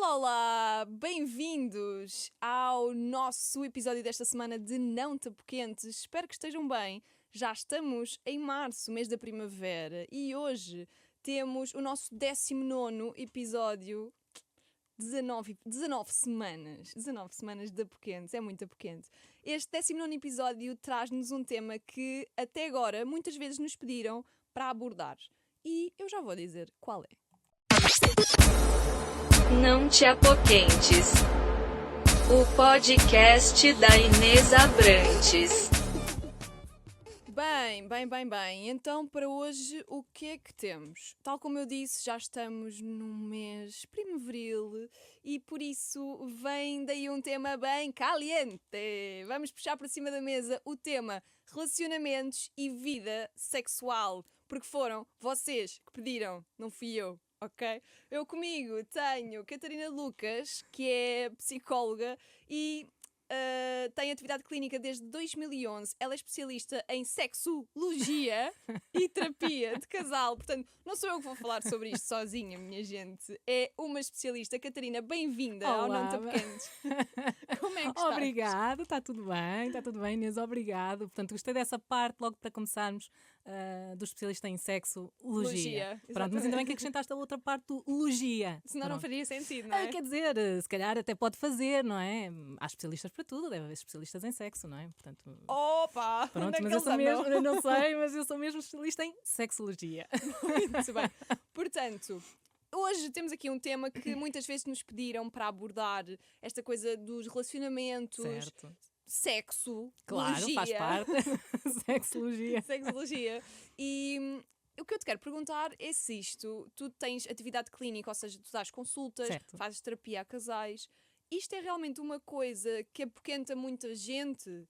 Olá, olá! Bem-vindos ao nosso episódio desta semana de Não Te Apoquentes. Espero que estejam bem. Já estamos em março, mês da primavera, e hoje temos o nosso 19º episódio. 19 semanas. 19 semanas de Apoquentes. É muito Apoquente. Este 19º episódio traz-nos um tema que até agora muitas vezes nos pediram para abordar. E eu já vou dizer qual é. Não Te Apoquentes, o podcast da Inês Abrantes. Bem. Então, para hoje, o que é que temos? Tal como eu disse, já estamos num mês primaveril e por isso vem daí um tema bem caliente. Vamos puxar para cima da mesa o tema relacionamentos e vida sexual, porque foram vocês que pediram, não fui eu. Ok? Eu comigo tenho Catarina Lucas, que é psicóloga e tem atividade clínica desde 2011. Ela é especialista em sexologia e terapia de casal. Portanto, não sou eu que vou falar sobre isto sozinha, minha gente. É uma especialista. Catarina, bem-vinda ao Não Te Apoquentes. Como é que estás? Obrigada, está tudo bem, Inês, obrigado. Portanto, gostei dessa parte, logo para começarmos, do especialista em sexologia. Pronto, mas ainda bem que acrescentaste a outra parte do logia. Senão Pronto. não faria sentido, não é? Quer dizer, se calhar até pode fazer, não é? Há especialistas para tudo, deve haver especialistas em sexo, não é? Portanto, Opa! pronto, Onde é que mas eu eles sou andam? mesmo, eu não sei, mas eu sou mesmo especialista em sexologia. Muito bem. Portanto, hoje temos aqui um tema que muitas vezes nos pediram para abordar esta coisa dos relacionamentos, Certo. sexo, Claro, logia, faz parte. Sexologia. sexologia. E o que eu te quero perguntar é se tu tens atividade clínica, ou seja, tu dás consultas, Certo. fazes terapia a casais. Isto é realmente uma coisa que apoquenta muita gente?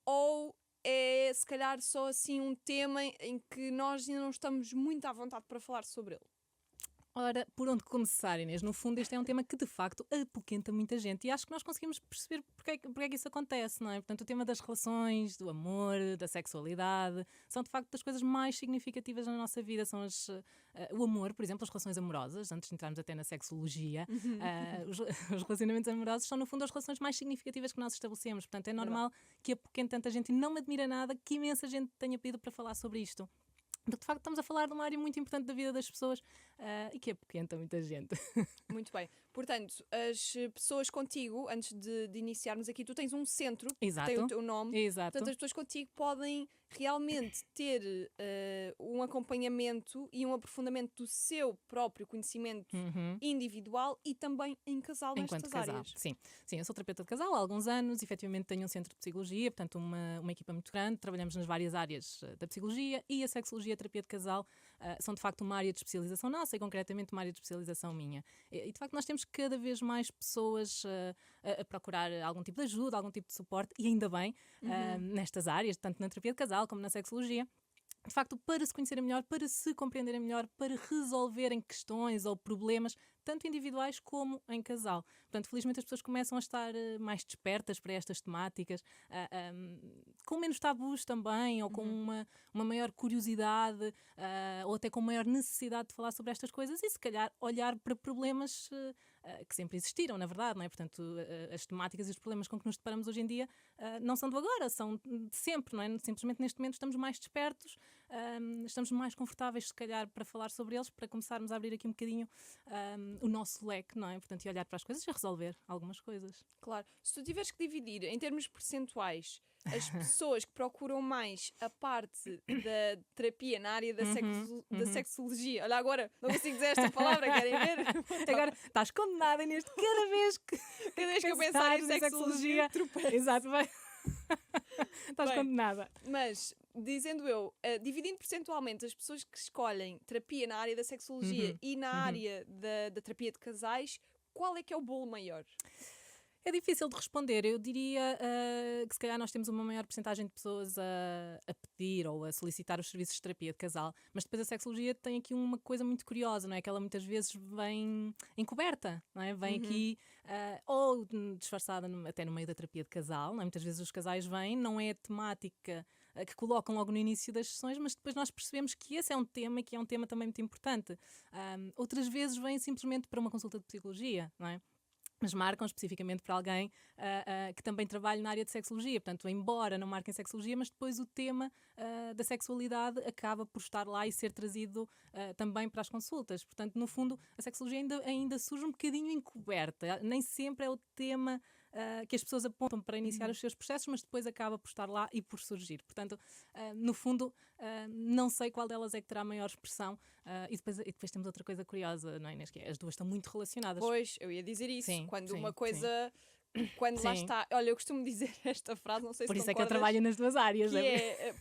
Ou é, se calhar, só assim um tema em que nós ainda não estamos muito à vontade para falar sobre ele? Ora, por onde começar, Inês? No fundo, este é um tema que de facto apoquenta muita gente e acho que nós conseguimos perceber porque é que isso acontece, não é? Portanto, o tema das relações, do amor, da sexualidade, são de facto das coisas mais significativas na nossa vida. São o amor, por exemplo, as relações amorosas, antes de entrarmos até na sexologia, os relacionamentos amorosos são, no fundo, as relações mais significativas que nós estabelecemos. Portanto, é normal que apoquente tanta gente e não me admira nada que imensa gente tenha pedido para falar sobre isto. De facto, estamos a falar de uma área muito importante da vida das pessoas e que apoquenta muita gente. Muito bem. Portanto, as pessoas contigo, antes de iniciarmos aqui, tu tens um centro que Exato. tem o teu nome. Exato. Portanto, as pessoas contigo podem realmente ter um acompanhamento e um aprofundamento do seu próprio conhecimento individual e também em casal Enquanto nestas casal, áreas. sim, eu sou terapeuta de casal há alguns anos, efetivamente tenho um centro de psicologia, portanto uma equipa muito grande, trabalhamos nas várias áreas da psicologia e a sexologia e a terapia de casal são de facto uma área de especialização nossa e concretamente uma área de especialização minha. E de facto nós temos cada vez mais pessoas a procurar algum tipo de ajuda, algum tipo de suporte e ainda bem nestas áreas, tanto na terapia de casal como na sexologia. De facto, para se conhecerem melhor, para se compreenderem melhor, para resolverem questões ou problemas, tanto individuais como em casal. Portanto, felizmente as pessoas começam a estar mais despertas para estas temáticas, com menos tabus também, ou com uma maior curiosidade, ou até com maior necessidade de falar sobre estas coisas e se calhar olhar para problemas que sempre existiram, na verdade, não é? Portanto, as temáticas e os problemas com que nos deparamos hoje em dia não são de agora, são de sempre, não é? Simplesmente neste momento estamos mais despertos, estamos mais confortáveis, se calhar, para falar sobre eles, para começarmos a abrir aqui um bocadinho o nosso leque, não é? Portanto, e olhar para as coisas e resolver algumas coisas. Claro. Se tu tiveres que dividir em termos percentuais as pessoas que procuram mais a parte da terapia na área da sexologia. Olha, agora não consigo dizer esta palavra, querem ver? Agora estás condenada neste cada vez que eu pensar em sexologia, exato, vai. Estás Bem, condenada. Mas, dizendo eu, dividindo percentualmente as pessoas que escolhem terapia na área da sexologia e na área da terapia de casais, qual é que é o bolo maior? É difícil de responder. Eu diria que se calhar nós temos uma maior porcentagem de pessoas a pedir ou a solicitar os serviços de terapia de casal, mas depois a sexologia tem aqui uma coisa muito curiosa, não é? Que ela muitas vezes vem encoberta, não é? Vem aqui ou disfarçada até no meio da terapia de casal, não é? Muitas vezes os casais vêm, não é a temática que colocam logo no início das sessões, mas depois nós percebemos que esse é um tema e que é um tema também muito importante. Outras vezes vêm simplesmente para uma consulta de psicologia, não é? Mas marcam especificamente para alguém que também trabalha na área de sexologia. Portanto, embora não marquem sexologia, mas depois o tema da sexualidade acaba por estar lá e ser trazido também para as consultas. Portanto, no fundo, a sexologia ainda surge um bocadinho encoberta. Nem sempre é o tema que as pessoas apontam para iniciar os seus processos, mas depois acaba por estar lá e por surgir. Portanto, no fundo, não sei qual delas é que terá maior expressão. E depois temos outra coisa curiosa, não é, Inês? Que as duas estão muito relacionadas. Pois, eu ia dizer isso. Sim, Quando sim, uma coisa... Quando lá Sim. está... Olha, eu costumo dizer esta frase, não sei Por se isso é que eu concordas, trabalho nas duas áreas. que é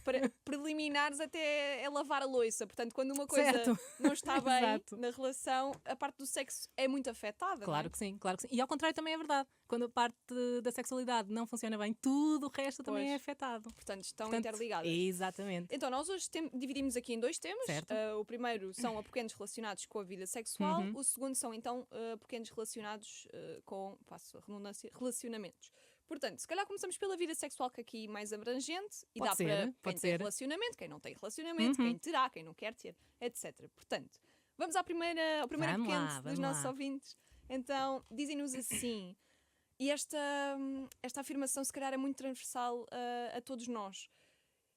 preliminares até é lavar a louça. Portanto, quando uma coisa Certo. não está bem Exato. na relação, a parte do sexo é muito afetada. Claro não é? que sim, claro que sim. E ao contrário também é verdade. Quando a parte da sexualidade não funciona bem, tudo o resto também Pois. é afetado. Portanto, estão Portanto, interligadas. Exatamente. Então, nós hoje dividimos aqui em 2 temas. Certo. O primeiro são apoquentos relacionados com a vida sexual. Uhum. O segundo são, então, apoquentos relacionados com, passo a redundância, relacionamentos. Portanto, se calhar começamos pela vida sexual, que aqui é mais abrangente. E Pode dá ser, para quem pode tem ser. relacionamento, quem não tem relacionamento, Uhum. quem terá, quem não quer ter, etc. Portanto, vamos ao primeiro Vamos lá, apoquento dos vamos nossos lá. ouvintes. Então, dizem-nos assim... E esta afirmação, se calhar, é muito transversal a todos nós.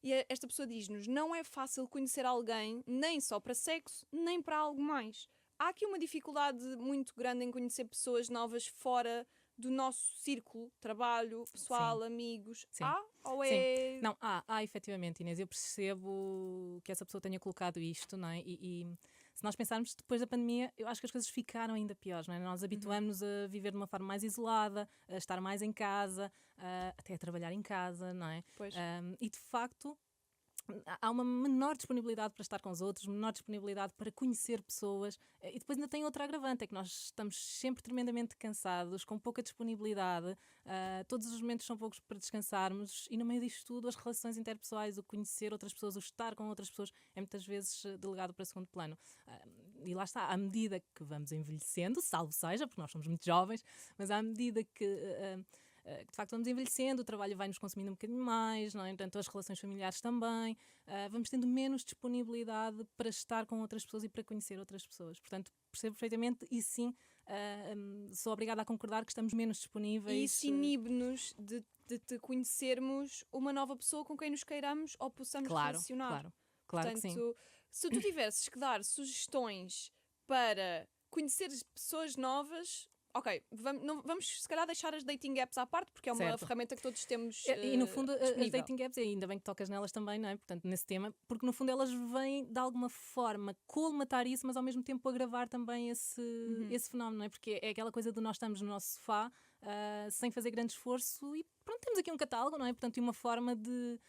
E esta pessoa diz-nos: não é fácil conhecer alguém, nem só para sexo, nem para algo mais. Há aqui uma dificuldade muito grande em conhecer pessoas novas fora do nosso círculo, trabalho, pessoal, amigos. Sim. Há? Ou é... Não, há efetivamente, Inês. Eu percebo que essa pessoa tenha colocado isto, não é? E se nós pensarmos depois da pandemia, eu acho que as coisas ficaram ainda piores, não é? Nós habituamos-nos a viver de uma forma mais isolada, a estar mais em casa, até a trabalhar em casa, não é? Pois. E de facto há uma menor disponibilidade para estar com os outros, menor disponibilidade para conhecer pessoas, e depois ainda tem outra agravante, é que nós estamos sempre tremendamente cansados, com pouca disponibilidade, todos os momentos são poucos para descansarmos, e no meio disto tudo as relações interpessoais, o conhecer outras pessoas, o estar com outras pessoas é muitas vezes delegado para segundo plano. E lá está, à medida que vamos envelhecendo, salvo seja, porque nós somos muito jovens, mas à medida que de facto vamos envelhecendo, o trabalho vai nos consumindo um bocadinho mais, não é? Portanto, as relações familiares também, vamos tendo menos disponibilidade para estar com outras pessoas e para conhecer outras pessoas. Portanto, percebo perfeitamente e sim, sou obrigada a concordar que estamos menos disponíveis. E isso inibe-nos de conhecermos uma nova pessoa com quem nos queiramos ou possamos relacionar. Claro que sim. Portanto, se tu tivesses que dar sugestões para conhecer pessoas novas, ok, vamos se calhar deixar as dating apps à parte, porque é uma Certo. ferramenta que todos temos E no fundo, as disponível. dating apps, e ainda bem que tocas nelas também, não é? Portanto, nesse tema, porque no fundo elas vêm de alguma forma colmatar isso, mas ao mesmo tempo agravar também esse fenómeno, não é? Porque é aquela coisa de nós estamos no nosso sofá, sem fazer grande esforço e pronto, temos aqui um catálogo, não é? Portanto, e uma forma de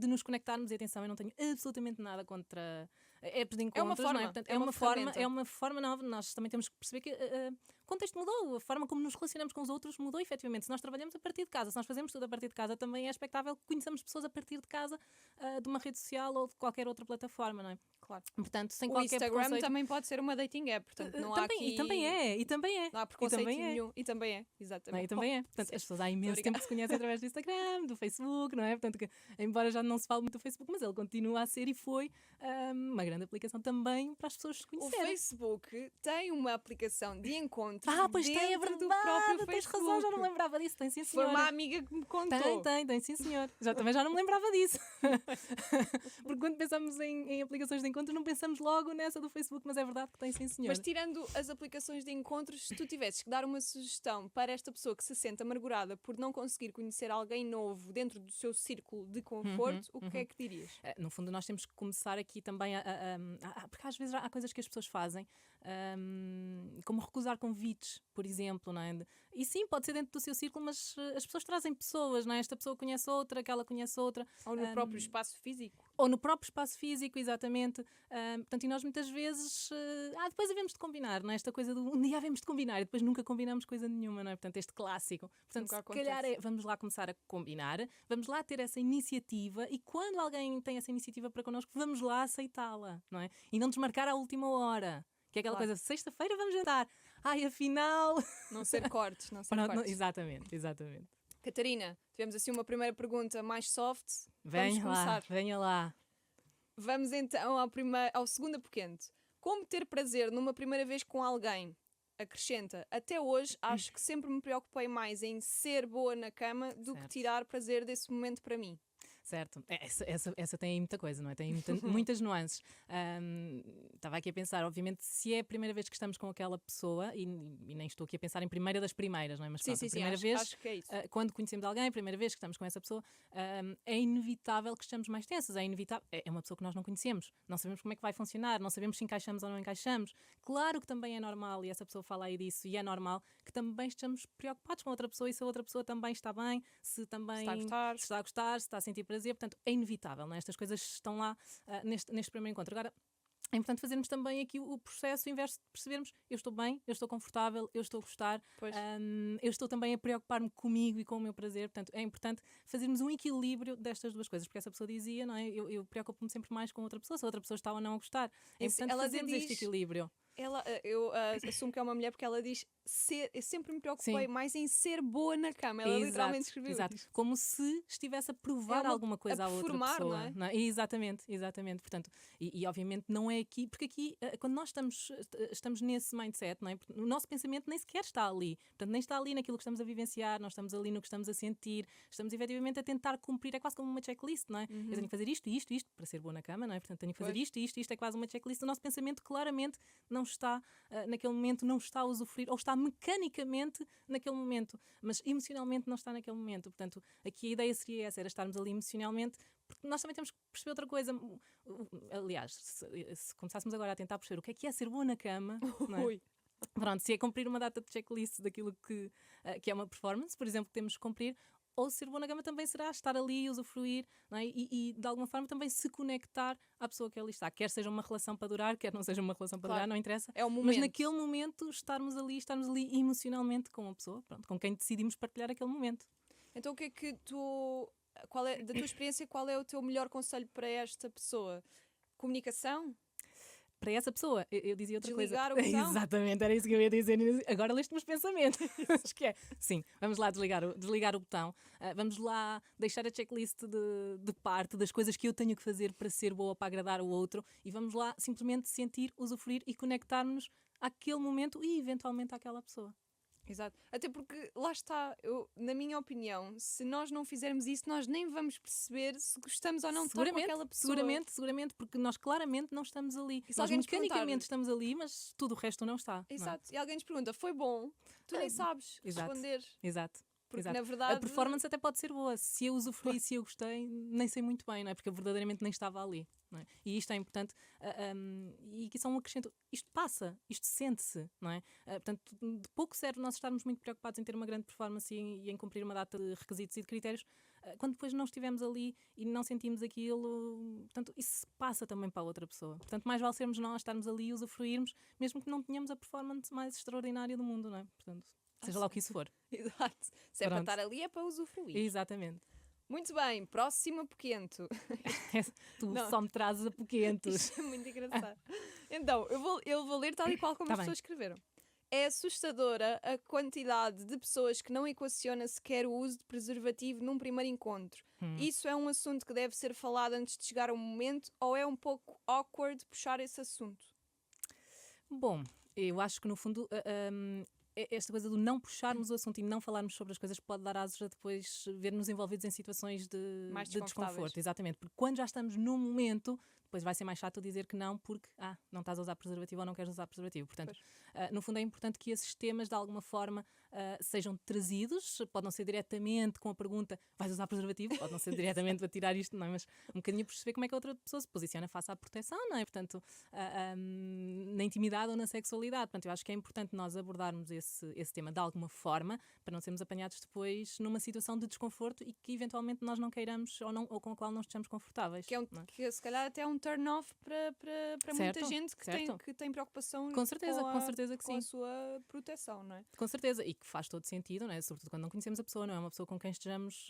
nos conectarmos, e atenção, eu não tenho absolutamente nada contra apps de encontros, forma, não é? Portanto, é uma ferramenta. é uma forma nova, nós também temos que perceber que o contexto mudou, a forma como nos relacionamos com os outros mudou efetivamente. Se nós trabalhamos a partir de casa, se nós fazemos tudo a partir de casa, também é expectável que conheçamos pessoas a partir de casa, de uma rede social ou de qualquer outra plataforma, não é? Claro. Portanto, sem O qualquer Instagram preconceito. também pode ser uma dating app, portanto não há aqui... E também é. Não há preconceito também é. nenhum. E também é, Não é? exatamente. E também é. Portanto, as pessoas há imenso tempo que se conhecem através do Instagram, do Facebook, não é? Portanto, embora já não se fale muito do Facebook, mas ele continua a ser e foi uma grande aplicação também para as pessoas se O conhecerem. Facebook tem uma aplicação de encontros Pois tem, é dentro do verdade, próprio tens Facebook. razão, já não me lembrava disso, tem sim Foi senhora. uma amiga que me contou. Tem, sim senhor. Também já não me lembrava disso. Porque quando pensamos em aplicações de encontros, não pensamos logo nessa do Facebook, mas é verdade que tem sim senhor. Mas tirando as aplicações de encontros, se tu tivesses que dar uma sugestão para esta pessoa que se sente amargurada por não conseguir conhecer alguém novo dentro do seu círculo de conforto, o que é que dirias? No fundo, nós temos que começar aqui também porque às vezes há coisas que as pessoas fazem, como recusar convites, por exemplo, não é? E sim, pode ser dentro do seu círculo, mas as pessoas trazem pessoas, não é? Esta pessoa conhece outra, aquela conhece outra. Ou no próprio espaço físico? Ou no próprio espaço físico, exatamente. Portanto, e nós muitas vezes depois havemos de combinar, não é? Esta coisa do um dia havemos de combinar e depois nunca combinamos coisa nenhuma, não é? Portanto, este clássico. Portanto, Nunca se calhar acontece. vamos lá começar a combinar, vamos lá ter essa iniciativa e quando alguém tem essa iniciativa para connosco, vamos lá aceitá-la, não é? E não desmarcar à última hora. Que é aquela Claro. coisa, sexta-feira vamos jantar. Afinal... Não ser cortes, não ser Não, cortes. exatamente. Catarina, tivemos assim uma primeira pergunta mais soft. Venha Vamos lá, começar. venha lá. Vamos então ao segundo apoquente. Como ter prazer numa primeira vez com alguém? Acrescenta, até hoje acho que sempre me preocupei mais em ser boa na cama do que Certo. tirar prazer desse momento para mim. Certo, essa tem aí muita coisa, não é? Tem muitas nuances. Estava aqui a pensar, obviamente, se é a primeira vez que estamos com aquela pessoa, e nem estou aqui a pensar em primeira das primeiras, não é? Mas pronto, a primeira vez, acho que é isso. quando conhecemos alguém, a primeira vez que estamos com essa pessoa, é inevitável que estejamos mais tensos, é inevitável, é uma pessoa que nós não conhecemos, não sabemos como é que vai funcionar, não sabemos se encaixamos ou não encaixamos. Claro que também é normal, e essa pessoa fala aí disso, e é normal que também estejamos preocupados com outra pessoa e se a outra pessoa também está bem, se também Está a gostar. se está a gostar, se está a sentir prazer, portanto é inevitável, não é? Estas coisas estão lá neste primeiro encontro. Agora, é importante fazermos também aqui o processo inverso de percebermos eu estou bem, eu estou confortável, eu estou a gostar, Pois. eu estou também a preocupar-me comigo e com o meu prazer, portanto é importante fazermos um equilíbrio destas duas coisas, porque essa pessoa dizia, não é? Eu preocupo-me sempre mais com outra pessoa, se a outra pessoa está ou não a gostar. É Isso, importante ela fazermos este diz- equilíbrio. Eu assumo que é uma mulher porque ela diz eu sempre me preocupei Sim. mais em ser boa na cama. Ela literalmente escreveu exato. isto. Como se estivesse a provar alguma coisa a à outra performar, pessoa. não é? Exatamente. Portanto, e obviamente não é aqui, porque aqui, quando nós estamos nesse mindset, não é? Porque o nosso pensamento nem sequer está ali. Portanto, nem está ali naquilo que estamos a vivenciar, nós estamos ali no que estamos a sentir, estamos efetivamente a tentar cumprir, é quase como uma checklist, não é? Eu tenho que fazer isto, para ser boa na cama, não é? Portanto, tenho que fazer Pois. isto, é quase uma checklist. O nosso pensamento claramente não está naquele momento, não está a usufruir, ou está mecanicamente naquele momento, mas emocionalmente não está naquele momento. Portanto, aqui a ideia seria essa, era estarmos ali emocionalmente, porque nós também temos que perceber outra coisa. Aliás, se começássemos agora a tentar perceber o que é ser boa na cama, não é? Ui. Pronto, se é cumprir uma data de checklist daquilo que é uma performance, por exemplo, que temos que cumprir, ou ser boa na cama também será estar ali, usufruir, não é? E de alguma forma também se conectar à pessoa que ali está. Quer seja uma relação para durar, quer não seja uma relação para Claro. durar, não interessa. É o momento. Mas naquele momento estarmos ali emocionalmente com a pessoa, pronto, com quem decidimos partilhar aquele momento. Então o que é que da tua experiência, qual é o teu melhor conselho para esta pessoa? Comunicação? Para essa pessoa, eu dizia outra Desligar coisa. o botão? Exatamente, era isso que eu ia dizer. Agora leste-me os pensamentos. Acho que é. Sim, vamos lá desligar o botão. Vamos lá deixar a checklist de parte das coisas que eu tenho que fazer para ser boa, para agradar o outro. E vamos lá simplesmente sentir, usufruir e conectar-nos àquele momento e eventualmente àquela pessoa. Exato. Até porque, lá está, na minha opinião, se nós não fizermos isso, nós nem vamos perceber se gostamos ou não de estar com aquela pessoa. Seguramente, porque nós claramente não estamos ali. E se Nós alguém nos perguntar- mecanicamente estamos ali, mas tudo o resto não está. não é? Exato. E alguém nos pergunta, foi bom? Tu nem sabes exato. responder. Exato. Porque, Exato. na verdade... A performance até pode ser boa. Se eu usufruí, se eu gostei, nem sei muito bem, não é? Porque eu verdadeiramente nem estava ali. Não é? E isto é importante. E aqui só um acrescento. Isto passa, isto sente-se, não é? Portanto, de pouco serve nós estarmos muito preocupados em ter uma grande performance e em cumprir uma data de requisitos e de critérios, quando depois não estivemos ali e não sentimos aquilo. Portanto, isso passa também para a outra pessoa. Portanto, mais vale sermos nós, estarmos ali e usufruirmos, mesmo que não tenhamos a performance mais extraordinária do mundo, não é? Portanto, seja lá o que isso for. Exato. Se é para Pronto. estar ali, é para usufruir. Exatamente. Muito bem, próximo apoquento. Tu Não. só me trazes apoquentos. Isto é muito engraçado. Então, eu vou ler tal e qual como Tá as bem. pessoas escreveram. É assustadora a quantidade de pessoas que não equaciona sequer o uso de preservativo num primeiro encontro. Isso é um assunto que deve ser falado antes de chegar ao momento ou é um pouco awkward puxar esse assunto? Bom, eu acho que no fundo esta coisa do não puxarmos o assunto e não falarmos sobre as coisas pode dar asas a depois ver-nos envolvidos em situações de Mais de desconfortáveis. desconforto. Exatamente, porque quando já estamos no momento, depois vai ser mais chato dizer que não porque não estás a usar preservativo ou não queres usar preservativo. Portanto, no fundo é importante que esses temas de alguma forma sejam trazidos, pode não ser diretamente com a pergunta vais usar preservativo, pode não ser diretamente para tirar isto, não é? Mas um bocadinho perceber como é que a outra pessoa se posiciona face à proteção, não é? Portanto, na intimidade ou na sexualidade. Portanto, eu acho que é importante nós abordarmos esse tema de alguma forma para não sermos apanhados depois numa situação de desconforto e que eventualmente nós não queiramos ou com a qual não estejamos confortáveis. Que, não é? que se calhar até é um turn-off para muita Certo, gente certo. que tem preocupação Com certeza que com sim. a sua proteção, não é? Com certeza, e que faz todo sentido, não é? Sobretudo quando não conhecemos a pessoa, não é uma pessoa com quem estejamos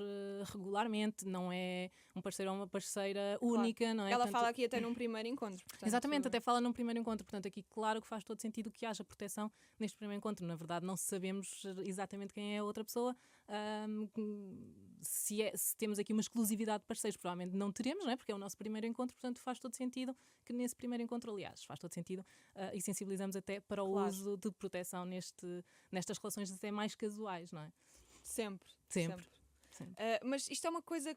regularmente, não é um parceiro ou uma parceira única, não é? Ela Portanto, fala aqui até num primeiro encontro. Portanto, exatamente, até fala num primeiro encontro, portanto aqui claro que faz todo sentido que haja proteção neste primeiro encontro. Na verdade não sabemos exatamente quem é a outra pessoa, se temos aqui uma exclusividade de parceiros, provavelmente não teremos, não é? Porque é o nosso primeiro encontro, portanto faz todo sentido que nesse primeiro encontro, aliás, faz todo sentido e sensibilizamos até para o Claro. uso de proteção nestas relações até mais casuais, não é? Sempre. Sempre. Mas isto é uma coisa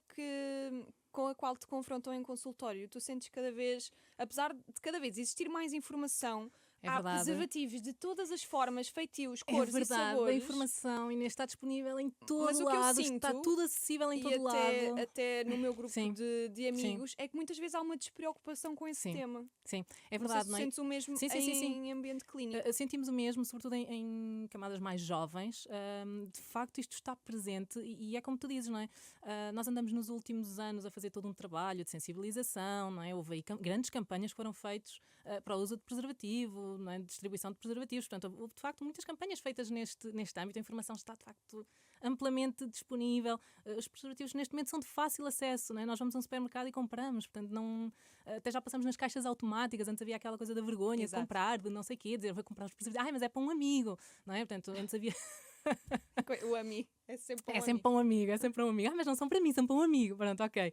com a qual te confrontam em consultório. Tu sentes cada vez, apesar de cada vez existir mais informação, É há verdade. preservativos de todas as formas, feitios, É cores e verdade, a sabores. informação, Inês, está disponível em todo Mas o que eu lado, sinto, está tudo acessível em E todo lado. até no meu grupo Sim. de amigos, é que muitas vezes há uma despreocupação com esse Sim. tema. Sim, é Não sei verdade, se não é? sentes o mesmo Sim. em ambiente clínico. Sentimos o mesmo, sobretudo em camadas mais jovens. De facto, isto está presente e é como tu dizes, não é? Nós andamos nos últimos anos a fazer todo um trabalho de sensibilização, não é? Houve aí grandes campanhas que foram feitas para o uso de preservativo, não é? De distribuição de preservativos. Portanto, houve de facto muitas campanhas feitas neste âmbito. A informação está de facto amplamente disponível. Os preservativos neste momento são de fácil acesso, não é? Nós vamos a um supermercado e compramos, portanto, não, até já passamos nas caixas automáticas. Antes havia aquela coisa da vergonha Exato. de comprar, de não sei o quê, dizer vou comprar os preservativos, ai, mas é para um amigo, não é? Portanto, antes havia. O amigo é sempre um É sempre para um amigo, é sempre para um amigo. Ah, mas não são para mim, são para um amigo. Pronto, ok.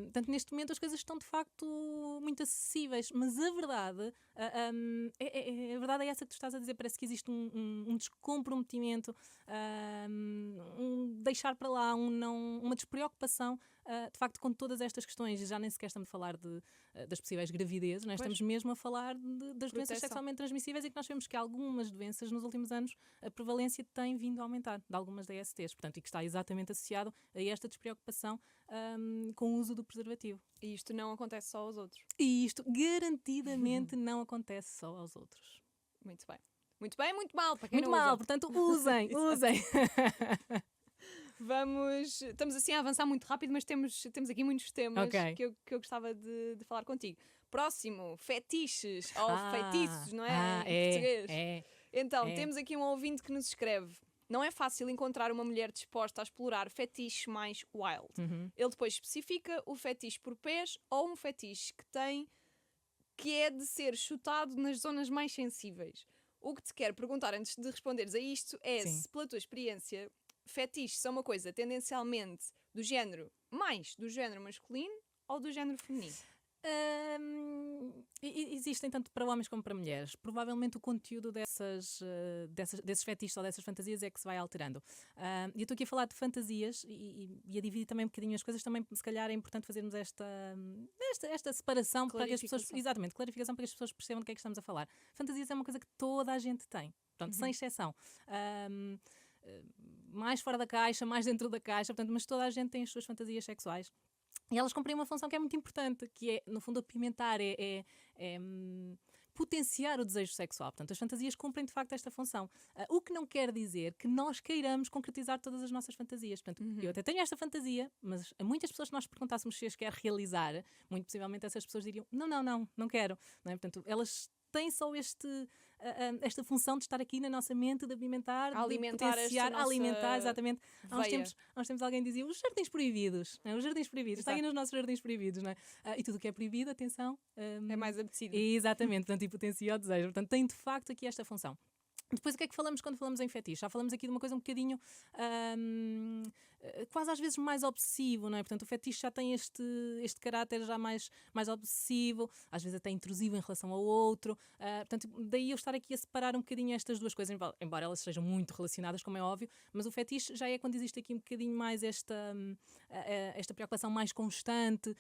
Portanto, neste momento as coisas estão de facto muito acessíveis, mas a verdade, a verdade é essa que tu estás a dizer. Parece que existe um descomprometimento, um deixar para lá, uma despreocupação, de facto, com todas estas questões. E já nem sequer estamos a falar das possíveis gravidezes, não é? Estamos mesmo a falar das doenças sexualmente transmissíveis e que nós sabemos que algumas doenças nos últimos anos a prevalência tem vindo a aumentar, de algumas DSTs, portanto, e que está exatamente associado a esta despreocupação com o uso do preservativo. E isto não acontece só aos outros. E isto garantidamente não acontece só aos outros. Muito bem. Muito bem, muito mal. Para quem Muito não mal, usa. portanto, usem. Estamos assim a avançar muito rápido, mas temos aqui muitos temas Ok. que eu gostava de falar contigo. Próximo, fetiches ou feitiços, não é? Em português. Então, temos aqui um ouvinte que nos escreve: não é fácil encontrar uma mulher disposta a explorar fetiches mais wild. Ele depois especifica o fetiche por pés ou um fetiche que é de ser chutado nas zonas mais sensíveis. O que te quero perguntar antes de responderes a isto é se, pela tua experiência, fetiches são uma coisa tendencialmente do género masculino ou do género feminino? Existem tanto para homens como para mulheres. Provavelmente o conteúdo desses fetiches ou dessas fantasias é que se vai alterando. E eu estou aqui a falar de fantasias e a dividir também um bocadinho as coisas. Também, se calhar, é importante fazermos esta separação para que as pessoas. Exatamente, clarificação para que as pessoas percebam do que é que estamos a falar. Fantasias é uma coisa que toda a gente tem, portanto, sem exceção. Mais fora da caixa, mais dentro da caixa, portanto, mas toda a gente tem as suas fantasias sexuais. E elas cumprem uma função que é muito importante, que é, no fundo, apimentar, potenciar o desejo sexual. Portanto, as fantasias cumprem, de facto, esta função. O que não quer dizer que nós queiramos concretizar todas as nossas fantasias. Portanto, eu até tenho esta fantasia, mas a muitas pessoas, se nós perguntássemos se as quer realizar, muito possivelmente essas pessoas diriam, não quero. Não é? Portanto, elas têm só esta função de estar aqui na nossa mente, de apimentar, alimentar, de potenciar, alimentar, exatamente. Há uns tempos alguém dizia os jardins proibidos, não é? Os jardins proibidos, está aí nos nossos jardins proibidos, não é? E tudo o que é proibido, atenção, é mais apetecido. Exatamente, portanto, e potencia o desejo. Portanto, tem de facto aqui esta função. Depois, o que é que falamos quando falamos em fetiche? Já falamos aqui de uma coisa um bocadinho quase às vezes mais obsessivo, não é? Portanto, o fetiche já tem este caráter já mais obsessivo, às vezes até intrusivo em relação ao outro. Portanto, daí eu estar aqui a separar um bocadinho estas duas coisas, embora elas sejam muito relacionadas, como é óbvio, mas o fetiche já é quando existe aqui um bocadinho mais esta preocupação mais constante,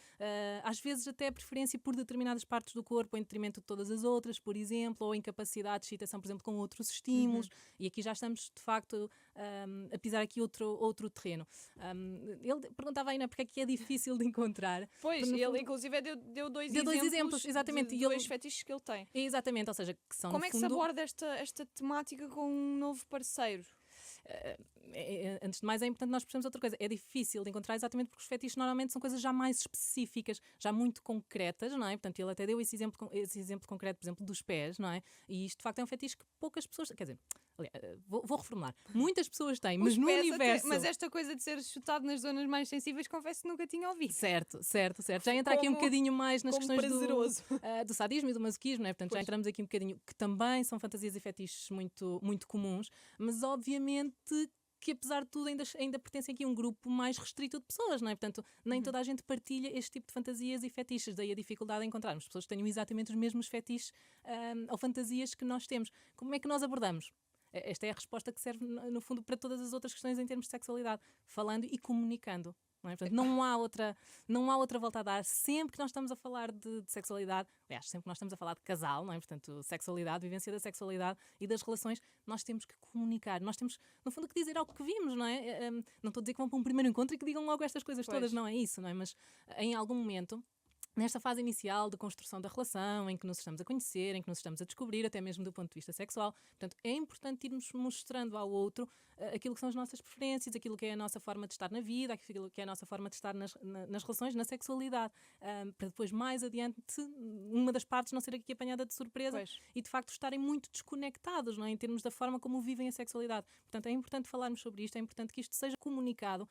às vezes até a preferência por determinadas partes do corpo em detrimento de todas as outras, por exemplo, ou incapacidade de excitação, por exemplo, com outros estímulos, e aqui já estamos, de facto, a pisar aqui outro terreno. Ele perguntava ainda porque é que é difícil de encontrar. Pois, ele inclusive deu dois exemplos, exatamente, de dois fetiches que ele tem. Exatamente, ou seja, que são, como no é que fundo, se aborda esta temática com um novo parceiro? Antes de mais é importante nós percebermos outra coisa. É difícil de encontrar exatamente porque os fetiches normalmente são coisas já mais específicas, já muito concretas, não é? Portanto, ele até deu esse exemplo concreto, por exemplo, dos pés, não é? E isto de facto é um fetiche que poucas pessoas, quer dizer, aliás, vou reformular. Muitas pessoas têm, mas no universo... Mas esta coisa de ser chutado nas zonas mais sensíveis, confesso que nunca tinha ouvido. Certo. Já entra aqui um bocadinho mais nas questões do sadismo e do masoquismo, não é? Portanto, já entramos aqui um bocadinho, que também são fantasias e fetiches muito, muito comuns, mas obviamente que apesar de tudo ainda pertencem aqui a um grupo mais restrito de pessoas, não é? Portanto, nem toda a gente partilha este tipo de fantasias e fetiches, daí a dificuldade em encontrarmos pessoas que tenham exatamente os mesmos fetiches ou fantasias que nós temos. Como é que nós abordamos? Esta é a resposta que serve, no fundo, para todas as outras questões em termos de sexualidade, falando e comunicando. Não é? Portanto, não há outra volta a dar. Sempre que nós estamos a falar de sexualidade, aliás, sempre que nós estamos a falar de casal, não é? Portanto, sexualidade, vivência da sexualidade e das relações, nós temos que comunicar. Nós temos, no fundo, que dizer algo que vimos, não é? Não estou a dizer que vão para um primeiro encontro e que digam logo estas coisas todas, não é isso, não é? Mas em algum momento, nesta fase inicial de construção da relação, em que nos estamos a conhecer, em que nos estamos a descobrir, até mesmo do ponto de vista sexual, portanto, é importante irmos mostrando ao outro aquilo que são as nossas preferências, aquilo que é a nossa forma de estar na vida, aquilo que é a nossa forma de estar nas relações, na sexualidade, para depois, mais adiante, uma das partes não ser aqui apanhada de surpresa e, de facto, estarem muito desconectados, não é? Em termos da forma como vivem a sexualidade. Portanto, é importante falarmos sobre isto, é importante que isto seja comunicado,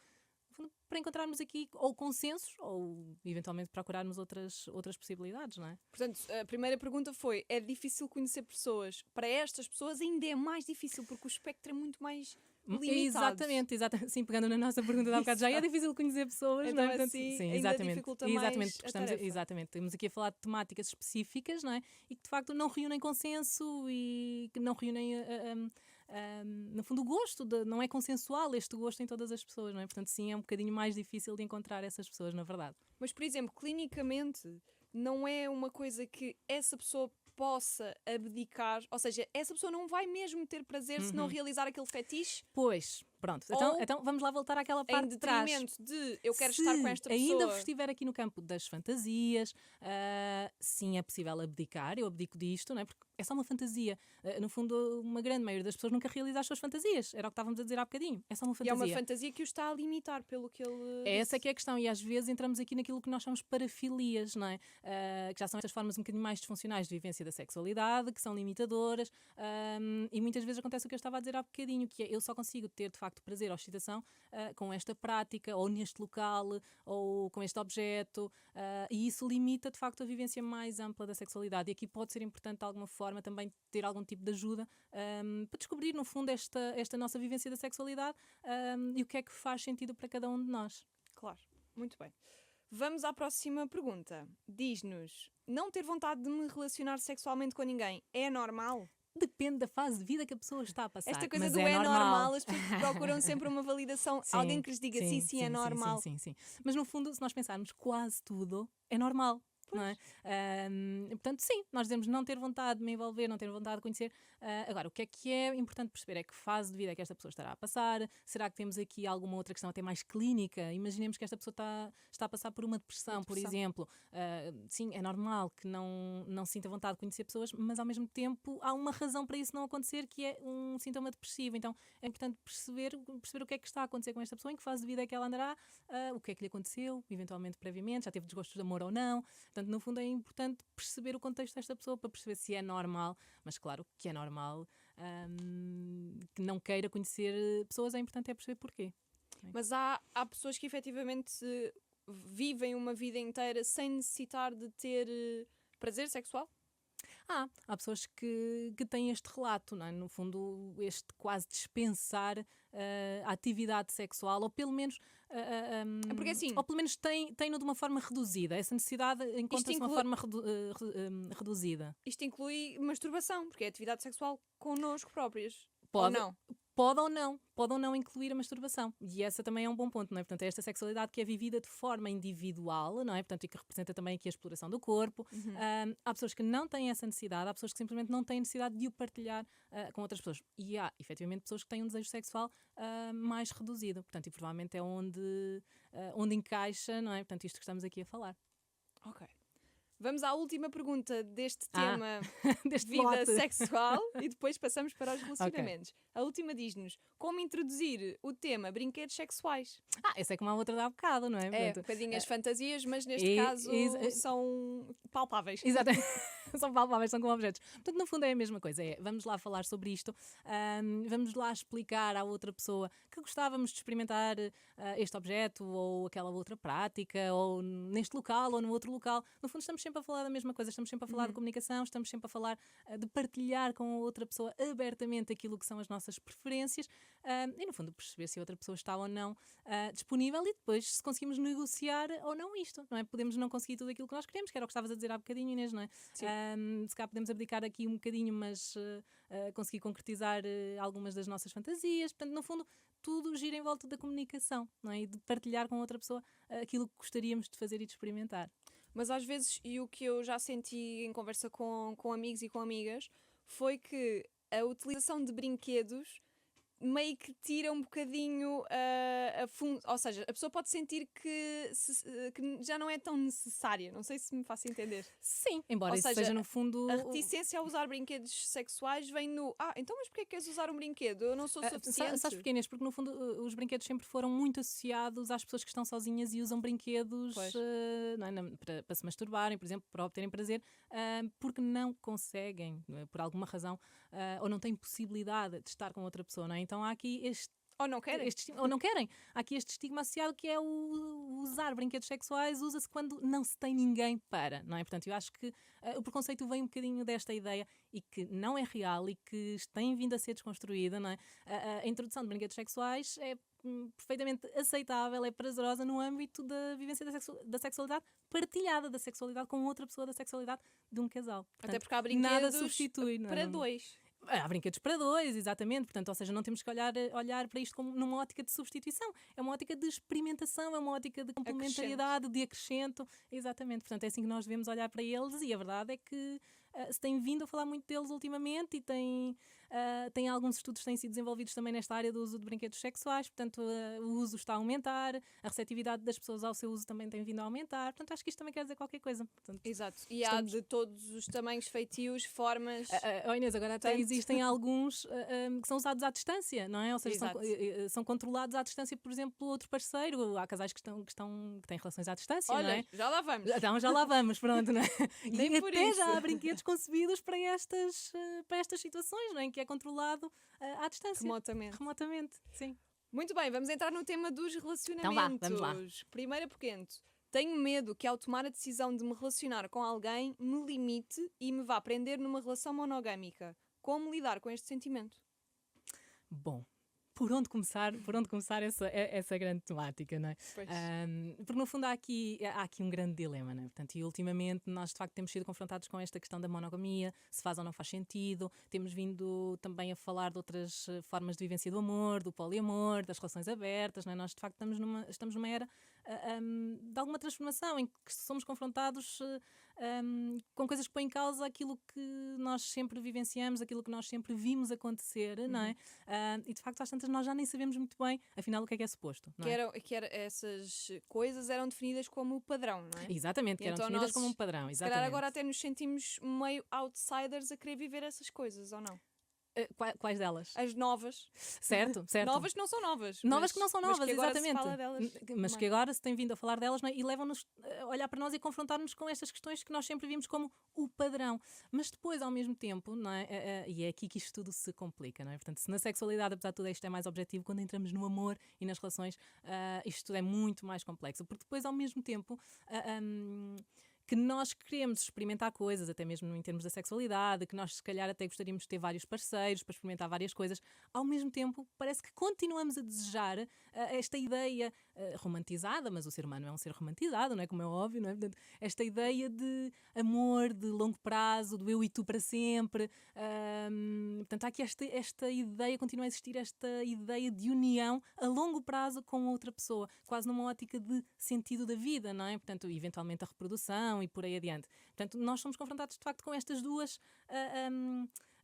para encontrarmos aqui ou consensos ou eventualmente procurarmos outras possibilidades, não é? Portanto, a primeira pergunta foi: é difícil conhecer pessoas? Para estas pessoas ainda é mais difícil porque o espectro é muito mais limitado. Exatamente. Sim, pegando na nossa pergunta de há bocado, já é difícil conhecer pessoas, então, não é? Assim, sim, exatamente. Dificulta mais a tarefa. Exatamente. Estamos aqui a falar de temáticas específicas, não é? E que de facto não reúnem consenso e que não reúnem no fundo o gosto, não é consensual este gosto em todas as pessoas, não é? Portanto, sim, é um bocadinho mais difícil de encontrar essas pessoas, na verdade. Mas, por exemplo, clinicamente, não é uma coisa que essa pessoa possa abdicar, ou seja, essa pessoa não vai mesmo ter prazer se não realizar aquele fetiche? Pois, pronto. Então vamos lá voltar àquela parte de trás. Em detrimento de eu quero estar com esta pessoa. Ainda estiver aqui no campo das fantasias, sim, é possível abdicar, eu abdico disto, não é? Porque é só uma fantasia. No fundo, uma grande maioria das pessoas nunca realiza as suas fantasias. Era o que estávamos a dizer há bocadinho. É só uma fantasia. E é uma fantasia que o está a limitar, pelo que ele Essa é que é a questão. E às vezes entramos aqui naquilo que nós chamamos parafilias, não é? Que já são estas formas um bocadinho mais disfuncionais de vivência da sexualidade, que são limitadoras. E muitas vezes acontece o que eu estava a dizer há bocadinho, que é eu só consigo ter, de facto, prazer ou excitação com esta prática, ou neste local, ou com este objeto. E isso limita, de facto, a vivência mais ampla da sexualidade. E aqui pode ser importante, de alguma forma, também ter algum tipo de ajuda para descobrir, no fundo, esta nossa vivência da sexualidade e o que é que faz sentido para cada um de nós. Claro, muito bem. Vamos à próxima pergunta. Diz-nos, não ter vontade de me relacionar sexualmente com ninguém é normal? Depende da fase de vida que a pessoa está a passar. Esta coisa mas do é normal, as pessoas procuram sempre uma validação, sim, alguém que lhes diga sim, é normal. Sim. Mas no fundo, se nós pensarmos, quase tudo é normal. Não é? Portanto, sim, nós dizemos não ter vontade de me envolver, não ter vontade de conhecer. Agora, o que é importante perceber é que fase de vida é que esta pessoa estará a passar. Será que temos aqui alguma outra questão até mais clínica? Imaginemos que esta pessoa está a passar por uma depressão, por exemplo. Sim, é normal que não sinta vontade de conhecer pessoas, mas ao mesmo tempo há uma razão para isso não acontecer, que é um sintoma depressivo. Então é importante perceber o que é que está a acontecer com esta pessoa, em que fase de vida é que ela andará, o que é que lhe aconteceu, eventualmente previamente, já teve desgostos de amor ou não. Portanto, no fundo é importante perceber o contexto desta pessoa para perceber se é normal, mas claro que é normal que não queira conhecer pessoas, é importante perceber porquê. Mas há pessoas que efetivamente vivem uma vida inteira sem necessitar de ter prazer sexual? Há pessoas que têm este relato, não é? No fundo, este quase dispensar a atividade sexual, ou pelo menos porque assim, ou pelo menos tem-no de uma forma reduzida. Essa necessidade encontra-se de uma forma reduzida. Isto inclui masturbação, porque é atividade sexual connosco próprios. Pode, ou não? Pode ou não incluir a masturbação. E essa também é um bom ponto, não é? Portanto, é esta sexualidade que é vivida de forma individual, não é? Portanto, e que representa também aqui a exploração do corpo. Há pessoas que não têm essa necessidade, há pessoas que simplesmente não têm necessidade de o partilhar com outras pessoas. E há, efetivamente, pessoas que têm um desejo sexual mais reduzido. Portanto, e provavelmente é onde encaixa, não é? Portanto, isto que estamos aqui a falar. Ok. Vamos à última pergunta deste tema Deste vida lote. sexual e depois passamos para os relacionamentos. A última diz-nos como introduzir o tema brinquedos sexuais. Essa é como a outra da há bocado, não é? É, um Portanto, bocadinho as fantasias, mas neste e- caso e- são palpáveis. Exatamente. São palpáveis, são como objetos. Portanto, no fundo é a mesma coisa. Vamos lá falar sobre isto, vamos lá explicar à outra pessoa que gostávamos de experimentar este objeto ou aquela outra prática, ou neste local ou no outro local. No fundo, estamos sempre a falar da mesma coisa, estamos sempre a falar de comunicação, estamos sempre a falar de partilhar com a outra pessoa abertamente aquilo que são as nossas preferências e, no fundo, perceber se a outra pessoa está ou não disponível e depois se conseguimos negociar ou não isto, não é? Podemos não conseguir tudo aquilo que nós queremos, que era o que estavas a dizer há bocadinho, Inês, não é? Sim. Se calhar podemos abdicar aqui um bocadinho, mas conseguir concretizar algumas das nossas fantasias. Portanto, no fundo, tudo gira em volta da comunicação, não é? E de partilhar com outra pessoa aquilo que gostaríamos de fazer e de experimentar. Mas às vezes, e o que eu já senti em conversa com amigos e com amigas, foi que a utilização de brinquedos meio que tira um bocadinho ou seja, a pessoa pode sentir que já não é tão necessária. Não sei se me faço entender. Sim, embora Ou isso seja, seja no fundo... A reticência a usar brinquedos sexuais vem no então mas porquê queres usar um brinquedo? Eu não sou suficiente. Sabes porquê, Inês? Porque no fundo os brinquedos sempre foram muito associados às pessoas que estão sozinhas e usam brinquedos não é? Para se masturbarem, por exemplo, para obterem prazer, porque não conseguem, por alguma razão, ou não têm possibilidade de estar com outra pessoa, não é? Então há aqui Ou não querem? ou não querem. Há aqui este estigma associado que é o usar brinquedos sexuais, usa-se quando não se tem ninguém para, não é? Portanto, eu acho que o preconceito vem um bocadinho desta ideia e que não é real e que tem vindo a ser desconstruída, não é? A introdução de brinquedos sexuais é perfeitamente aceitável, é prazerosa no âmbito da vivência da sexualidade partilhada, da sexualidade com outra pessoa, da sexualidade de um casal. Portanto, Até porque há brinquedos nada substitui, não é? para dois. Há brinquedos para dois, exatamente. Portanto, ou seja, não temos que olhar para isto como numa ótica de substituição. É uma ótica de experimentação, é uma ótica de complementariedade, de acrescento. Exatamente. Portanto, é assim que nós devemos olhar para eles e a verdade é que se tem vindo a falar muito deles ultimamente e tem alguns estudos que têm sido desenvolvidos também nesta área do uso de brinquedos sexuais. Portanto, o uso está a aumentar, a receptividade das pessoas ao seu uso também tem vindo a aumentar. Portanto, acho que isto também quer dizer qualquer coisa. Portanto, exato. E há de todos os tamanhos, feitios, formas. Inês, agora até existem alguns que são usados à distância, não é? Ou seja, são controlados à distância, por exemplo, pelo outro parceiro. Há casais que têm relações à distância, Olha, não é? já lá vamos. Então já lá vamos, pronto, não é? Nem E por até isso. já há brinquedos concebidos para estas situações, não é? Em que é controlado à distância. Remotamente. Sim. Muito bem, vamos entrar no tema dos relacionamentos. Então vá, vamos lá. Primeira pequeno. Tenho medo que ao tomar a decisão de me relacionar com alguém me limite e me vá prender numa relação monogâmica. Como lidar com este sentimento? Bom, por onde começar essa grande temática, não é? Porque no fundo há aqui um grande dilema, não é? Portanto, e ultimamente nós de facto temos sido confrontados com esta questão da monogamia, se faz ou não faz sentido. Temos vindo também a falar de outras formas de vivência do amor, do poliamor, das relações abertas, não é? Nós de facto estamos numa era de alguma transformação em que somos confrontados com coisas que põem em causa aquilo que nós sempre vivenciamos, aquilo que nós sempre vimos acontecer, não é? E de facto às tantas nós já nem sabemos muito bem afinal o que é suposto, não é? Essas coisas eram definidas como padrão, não é? Exatamente, que eram então definidas como um padrão, exatamente. Se calhar agora até nos sentimos meio outsiders a querer viver essas coisas, ou não? Quais delas? As novas. Certo. Novas que não são novas. Novas que não são novas, mas que agora exatamente. se fala delas mas que agora se tem vindo a falar delas, não é? E levam-nos a olhar para nós e confrontar-nos com estas questões que nós sempre vimos como o padrão. Mas depois, ao mesmo tempo, não é? E é aqui que isto tudo se complica, não é? Portanto, se na sexualidade, apesar de tudo isto é mais objetivo, quando entramos no amor e nas relações, isto tudo é muito mais complexo. Porque depois, ao mesmo tempo, que nós queremos experimentar coisas, até mesmo em termos da sexualidade, que nós se calhar até gostaríamos de ter vários parceiros para experimentar várias coisas, ao mesmo tempo parece que continuamos a desejar esta ideia romantizada, mas o ser humano é um ser romantizado, não é? Como é óbvio, não é? Portanto, esta ideia de amor, de longo prazo, do eu e tu para sempre. Portanto, há aqui esta ideia, continua a existir esta ideia de união a longo prazo com outra pessoa, quase numa ótica de sentido da vida, não é? Portanto, eventualmente a reprodução e por aí adiante. Portanto, nós somos confrontados de facto com estas duas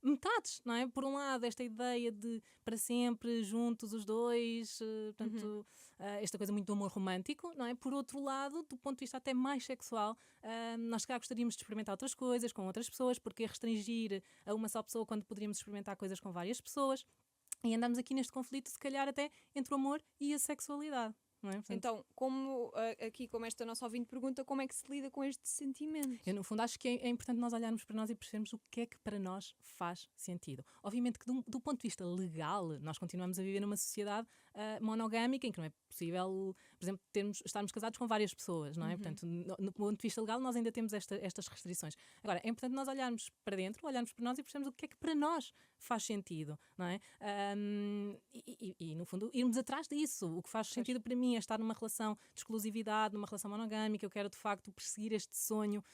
metades, não é? Por um lado, esta ideia de para sempre, juntos os dois, portanto, esta coisa muito do amor romântico, não é? Por outro lado, do ponto de vista até mais sexual, nós se calhar gostaríamos de experimentar outras coisas com outras pessoas, porque restringir a uma só pessoa quando poderíamos experimentar coisas com várias pessoas. E andamos aqui neste conflito, se calhar até entre o amor e a sexualidade. Não é? Portanto, Então, como esta nossa ouvinte pergunta, como é que se lida com este sentimento? eu, no fundo, acho que é importante nós olharmos para nós e percebermos o que é que para nós faz sentido. Obviamente que, do ponto de vista legal, nós continuamos a viver numa sociedade monogâmica, em que não é possível, por exemplo, estarmos casados com várias pessoas, não é? Portanto, no ponto de vista legal, nós ainda temos estas restrições. Agora, é importante nós olharmos para dentro, olharmos para nós e percebermos o que é que para nós faz sentido, não é? E, no fundo, irmos atrás disso. O que faz sentido para mim é estar numa relação de exclusividade, numa relação monogâmica. Eu quero, de facto, perseguir este sonho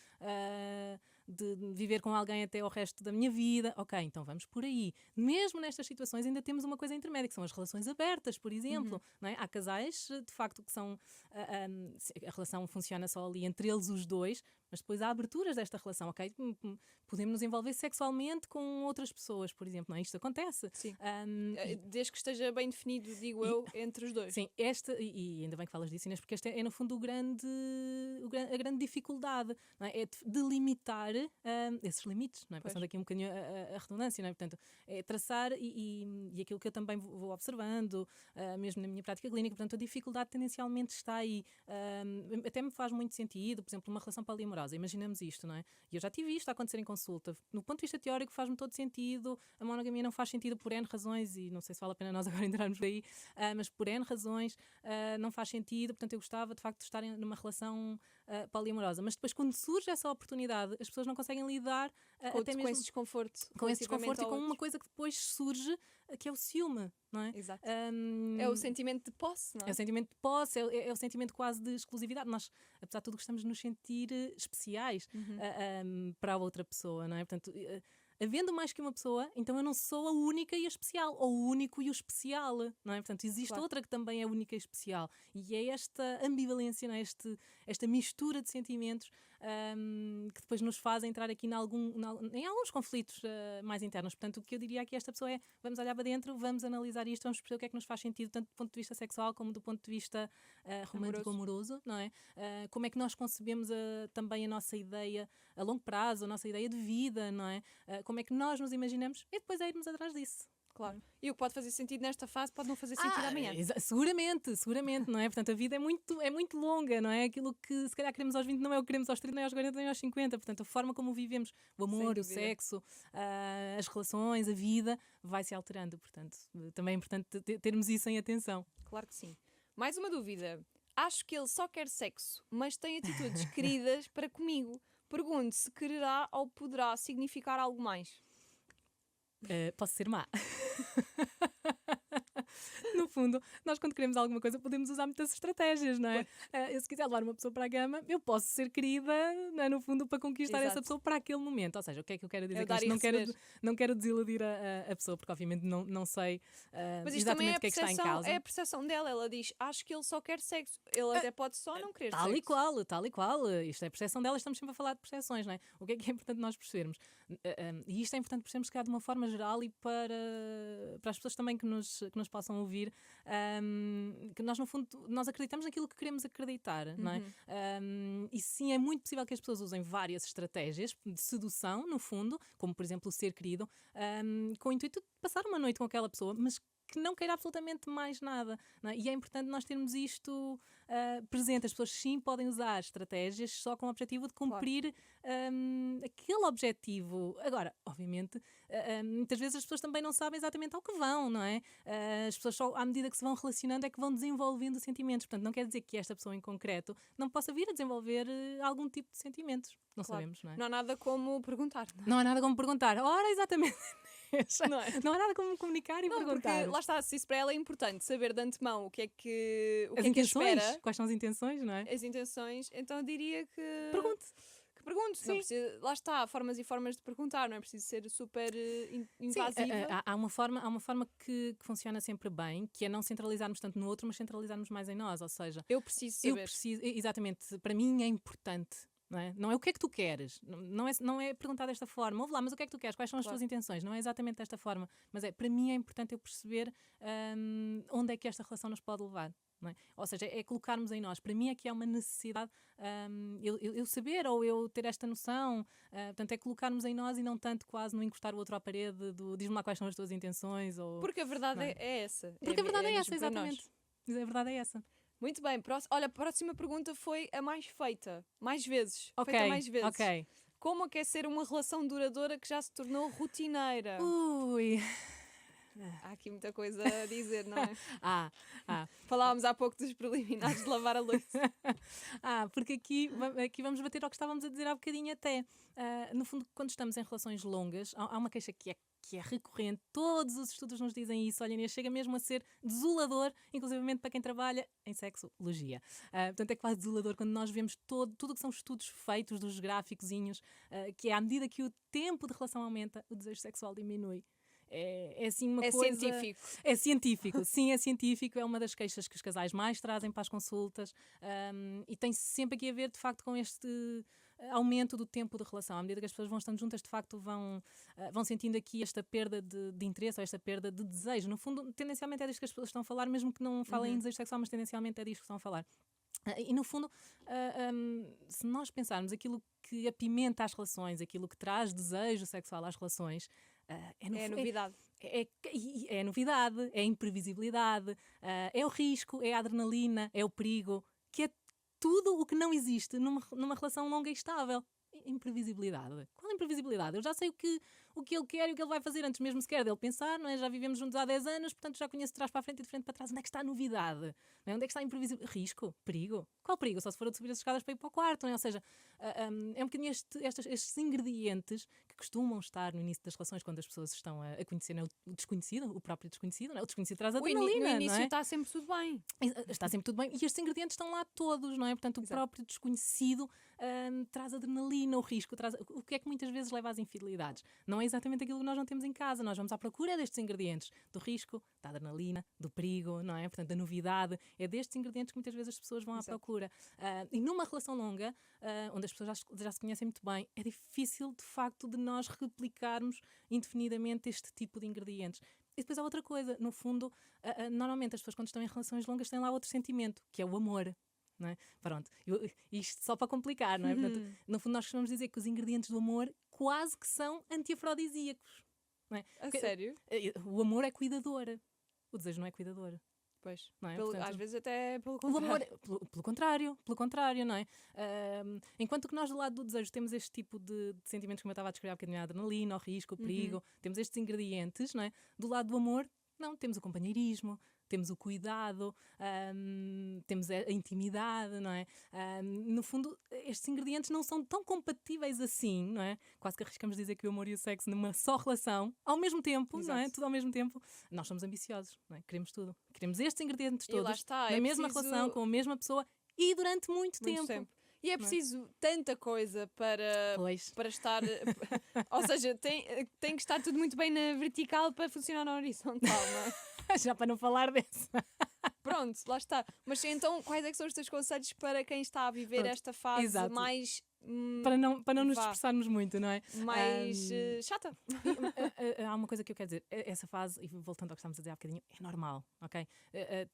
de viver com alguém até ao resto da minha vida. Ok, então vamos por aí. Mesmo nestas situações ainda temos uma coisa intermédia, que são as relações abertas, por exemplo. Não é? Há casais, de facto, que são... a relação funciona só ali entre eles os dois, mas depois há aberturas desta relação, ok? Podemos nos envolver sexualmente com outras pessoas, por exemplo. Não é? Isto acontece. Sim. Desde que esteja bem definido, digo eu, entre os dois. Sim, e ainda bem que falas disso, Inês, porque esta é no fundo a grande dificuldade, não é? É delimitar esses limites, não é? Passando aqui um bocadinho a redundância, não é? Portanto, é traçar e aquilo que eu também vou observando, mesmo na minha prática clínica, portanto, a dificuldade tendencialmente está aí. Até me faz muito sentido, por exemplo, uma relação poliamorosa, imaginamos isto, não é? E eu já tive isto a acontecer em consulta. No ponto de vista teórico faz-me todo sentido, a monogamia não faz sentido por N razões, e não sei se vale a pena nós agora entrarmos por aí, mas por N razões não faz sentido, portanto eu gostava de facto de estar numa relação poliamorosa, mas depois quando surge essa oportunidade as pessoas não conseguem lidar até mesmo esse desconforto com esse desconforto e com outro. uma coisa que depois surge, que é o ciúme, não é? Exato. É o sentimento de posse, não é? É o sentimento de posse, é o sentimento quase de exclusividade. Nós, apesar de tudo, gostamos de nos sentir especiais para a outra pessoa, não é? Portanto, havendo mais que uma pessoa, então eu não sou a única e a especial, ou o único e o especial, não é? Portanto, existe outra que também é única e especial. E é esta ambivalência, não é? Esta mistura de sentimentos que depois nos faz entrar aqui em alguns conflitos mais internos. Portanto, o que eu diria aqui a esta pessoa é: vamos olhar para dentro, vamos analisar isto, vamos perceber o que é que nos faz sentido, tanto do ponto de vista sexual como do ponto de vista romântico-amoroso, não é? Como é que nós concebemos também a nossa ideia a longo prazo, a nossa ideia de vida, não é? Como é que nós nos imaginamos e depois é irmos atrás disso. Claro. E o que pode fazer sentido nesta fase pode não fazer sentido amanhã. Seguramente, não é? Portanto, a vida é muito longa, não é? Aquilo que se calhar queremos aos 20 não é o que queremos aos 30, nem aos 40, nem aos 50. Portanto, a forma como vivemos o amor, o sexo, as relações, a vida, vai se alterando. Portanto, também é importante termos isso em atenção. Claro que sim. Mais uma dúvida. Acho que ele só quer sexo, mas tem atitudes queridas para comigo. Pergunto se quererá ou poderá significar algo mais. Posso ser má. No fundo, nós quando queremos alguma coisa podemos usar muitas estratégias, não é? Eu, se quiser levar uma pessoa para a cama, eu posso ser querida, não é? No fundo, para conquistar essa pessoa para aquele momento. Ou seja, o que é que eu quero dizer? Não quero desiludir a pessoa, porque obviamente não sei exatamente o que é que está em causa. É a percepção dela. Ela diz: acho que ele só quer sexo. Ele até pode só não querer tal sexo. Tal e qual. Isto é a percepção dela, estamos sempre a falar de percepções, não é? O que é importante nós percebermos? E isto é importante percebermos que há de uma forma geral e para as pessoas também que nos possam ouvir, que nós no fundo nós acreditamos naquilo que queremos acreditar, não é? E sim, é muito possível que as pessoas usem várias estratégias de sedução, no fundo, como por exemplo o ser querido, com o intuito de passar uma noite com aquela pessoa, mas que não queira absolutamente mais nada, não é? E é importante nós termos isto presente. As pessoas sim podem usar estratégias só com o objetivo de cumprir aquele objetivo. Agora, obviamente, muitas vezes as pessoas também não sabem exatamente ao que vão, não é? As pessoas só à medida que se vão relacionando é que vão desenvolvendo sentimentos. Portanto, não quer dizer que esta pessoa em concreto não possa vir a desenvolver algum tipo de sentimentos. Não sabemos, não é? Não há nada como perguntar. Não há nada como perguntar. Ora, exatamente. Não há nada como comunicar e perguntar. Porque lá está, se isso para ela é importante, saber de antemão o que é que espera. Quais são as intenções, não é? As intenções, então eu diria que pergunte. Não precisa, lá está, há formas e formas de perguntar, não é preciso ser super invasiva. Sim, há uma forma que funciona sempre bem, que é não centralizarmos tanto no outro, mas centralizarmos mais em nós, ou seja... Eu preciso saber. Exatamente, para mim é importante. Não é o que é que tu queres, não é perguntar desta forma, ouve lá, mas o que é que tu queres, quais são as tuas intenções, não é exatamente desta forma, mas para mim é importante eu perceber onde é que esta relação nos pode levar. Não é? Ou seja, é colocarmos em nós. Para mim é que é uma necessidade eu saber ou eu ter esta noção. Portanto, é colocarmos em nós e não tanto quase no encostar o outro à parede do diz-me lá quais são as tuas intenções. Porque a verdade é essa. Porque a verdade é essa, mesmo para exatamente. nós. A verdade é essa. Muito bem, olha, a próxima pergunta foi a mais feita. Mais vezes. Ok, feita mais vezes. ok. Como aquecer uma relação duradoura que já se tornou rotineira? Ui. Há aqui muita coisa a dizer, não é? Falávamos há pouco dos preliminares de lavar a louça. Porque aqui vamos bater ao que estávamos a dizer há bocadinho até. No fundo, quando estamos em relações longas, há uma queixa que é recorrente, todos os estudos nos dizem isso, olha, chega mesmo a ser desolador, inclusivamente para quem trabalha em sexologia. Portanto, é quase desolador quando nós vemos tudo o que são estudos feitos dos gráficozinhos, que é à medida que o tempo de relação aumenta, o desejo sexual diminui. É assim uma coisa... científico. É científico, sim, é científico. É uma das queixas que os casais mais trazem para as consultas e tem sempre aqui a ver, de facto, com este aumento do tempo de relação. À medida que as pessoas vão estando juntas, de facto, vão sentindo aqui esta perda de interesse ou esta perda de desejo. No fundo, tendencialmente é disto que as pessoas estão a falar, mesmo que não falem em desejo sexual, mas tendencialmente é disto que estão a falar. E no fundo, se nós pensarmos aquilo que apimenta as relações, aquilo que traz desejo sexual às relações, é novidade. É a novidade, é a imprevisibilidade, é o risco, é a adrenalina, é o perigo, que é tudo o que não existe numa relação longa e estável. Imprevisibilidade. Qual é a imprevisibilidade? Eu já sei o que ele quer e o que ele vai fazer antes mesmo sequer dele pensar, não é? Já vivemos juntos há 10 anos, portanto já conheço de trás para a frente e de frente para trás. Onde é que está a novidade? Não é? Onde é que está a imprevisibilidade? Risco? Perigo? Qual perigo? Só se for de subir as escadas para ir para o quarto, não é? Ou seja, é um bocadinho estes ingredientes que costumam estar no início das relações quando as pessoas estão a conhecer, não é? O desconhecido, o próprio desconhecido, não é? O desconhecido traz adrenalina, no início não é? está sempre tudo bem. Está sempre tudo bem. E estes ingredientes estão lá todos, não é? Portanto, o próprio desconhecido traz adrenalina, o risco, o que é que muitas vezes leva às infidelidades. Não é exatamente aquilo que nós não temos em casa. Nós vamos à procura destes ingredientes, do risco, da adrenalina, do perigo, não é? Portanto, da novidade. É destes ingredientes que muitas vezes as pessoas vão à procura. E numa relação longa, onde as pessoas já se conhecem muito bem, é difícil, de facto, de nós replicarmos indefinidamente este tipo de ingredientes. E depois há outra coisa. No fundo, normalmente as pessoas, quando estão em relações longas, têm lá outro sentimento, que é o amor. Não é? Pronto, isto só para complicar, não é? Portanto, no fundo, nós costumamos dizer que os ingredientes do amor quase que são antiafrodisíacos. Não é? A sério? O amor é cuidador, o desejo não é cuidador. Pois, não é? Portanto, às vezes até pelo o contrário. amor, pelo contrário, não é? Enquanto que nós do lado do desejo temos este tipo de sentimentos, como eu estava a descrever há bocadinho, a adrenalina, o risco, o perigo, temos estes ingredientes, não é? Do lado do amor, não, temos o companheirismo, temos o cuidado, temos a intimidade, não é? No fundo, estes ingredientes não são tão compatíveis assim, não é? Quase que arriscamos dizer que o amor e o sexo numa só relação, ao mesmo tempo, não é? Tudo ao mesmo tempo. Nós somos ambiciosos, não é? Queremos tudo. Queremos estes ingredientes todos, lá está, na mesma relação, com a mesma pessoa e durante muito tempo. E é preciso tanta coisa para estar... Ou seja, tem que estar tudo muito bem na vertical para funcionar na horizontal, não é? Já para não falar dessa. Pronto, lá está. Mas então, quais é que são os teus conselhos para quem está a viver esta fase mais... Para não nos expressarmos muito, não é? Mais chata. Há uma coisa que eu quero dizer. Essa fase, e voltando ao que estávamos a dizer há bocadinho, é normal, ok?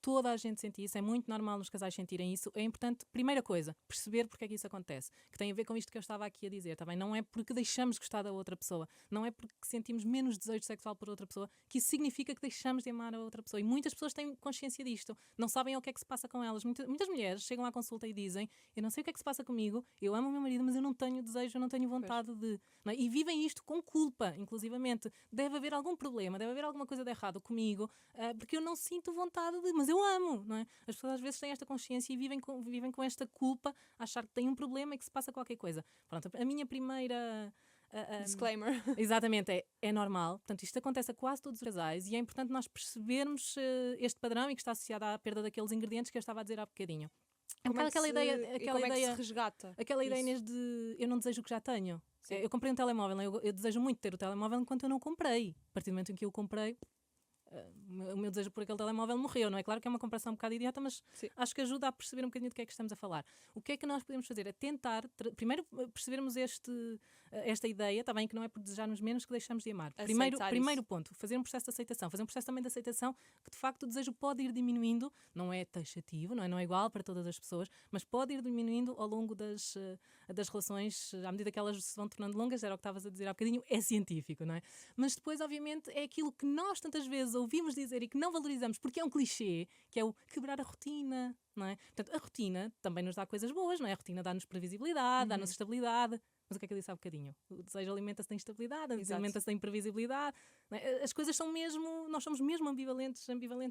Toda a gente sente isso, é muito normal nos casais sentirem isso. É importante, primeira coisa, perceber porque é que isso acontece. Que tem a ver com isto que eu estava aqui a dizer, tá bem? Não é porque deixamos de gostar da outra pessoa, não é porque sentimos menos desejo sexual por outra pessoa, que isso significa que deixamos de amar a outra pessoa. E muitas pessoas têm consciência disto, não sabem o que é que se passa com elas. Muitas mulheres chegam à consulta e dizem: eu não sei o que é que se passa comigo, eu amo o meu marido, mas eu não tenho desejo, eu não tenho vontade de... Não é? E vivem isto com culpa, inclusivamente. Deve haver algum problema, deve haver alguma coisa de errado comigo, porque eu não sinto vontade de... Mas eu amo, não é? As pessoas às vezes têm esta consciência e vivem com esta culpa, a achar que têm um problema e que se passa qualquer coisa. Pronto, a minha primeira... Disclaimer. Exatamente, é normal. Portanto, isto acontece a quase todos os casais e é importante nós percebermos este padrão e que está associado à perda daqueles ingredientes que eu estava a dizer há bocadinho. Como é que se resgata? Aquela ideia, Inês, de eu não desejo o que já tenho. Eu comprei um telemóvel, eu desejo muito ter o telemóvel enquanto eu não comprei. A partir do momento em que eu comprei, o meu desejo por aquele telemóvel morreu, não é? Claro que é uma comparação um bocado idiota, mas Sim. acho que ajuda a perceber um bocadinho do que é que estamos a falar. O que é que nós podemos fazer? É tentar, primeiro, percebermos esta ideia, está bem, que não é por desejarmos menos que deixamos de amar. Primeiro ponto, fazer um processo de aceitação, fazer um processo também de aceitação que de facto o desejo pode ir diminuindo, não é taxativo, não é igual para todas as pessoas, mas pode ir diminuindo ao longo das relações, à medida que elas se vão tornando longas, era o que estavas a dizer há bocadinho, é científico, não é? Mas depois, obviamente, é aquilo que nós tantas vezes ouvimos dizer e que não valorizamos porque é um clichê, que é o quebrar a rotina, não é? Portanto, a rotina também nos dá coisas boas, não é? A rotina dá-nos previsibilidade, dá-nos estabilidade. Mas o que é que eu disse há bocadinho? O desejo alimenta-se da instabilidade, alimenta-se da imprevisibilidade. Não é? As coisas são mesmo, nós somos mesmo ambivalentes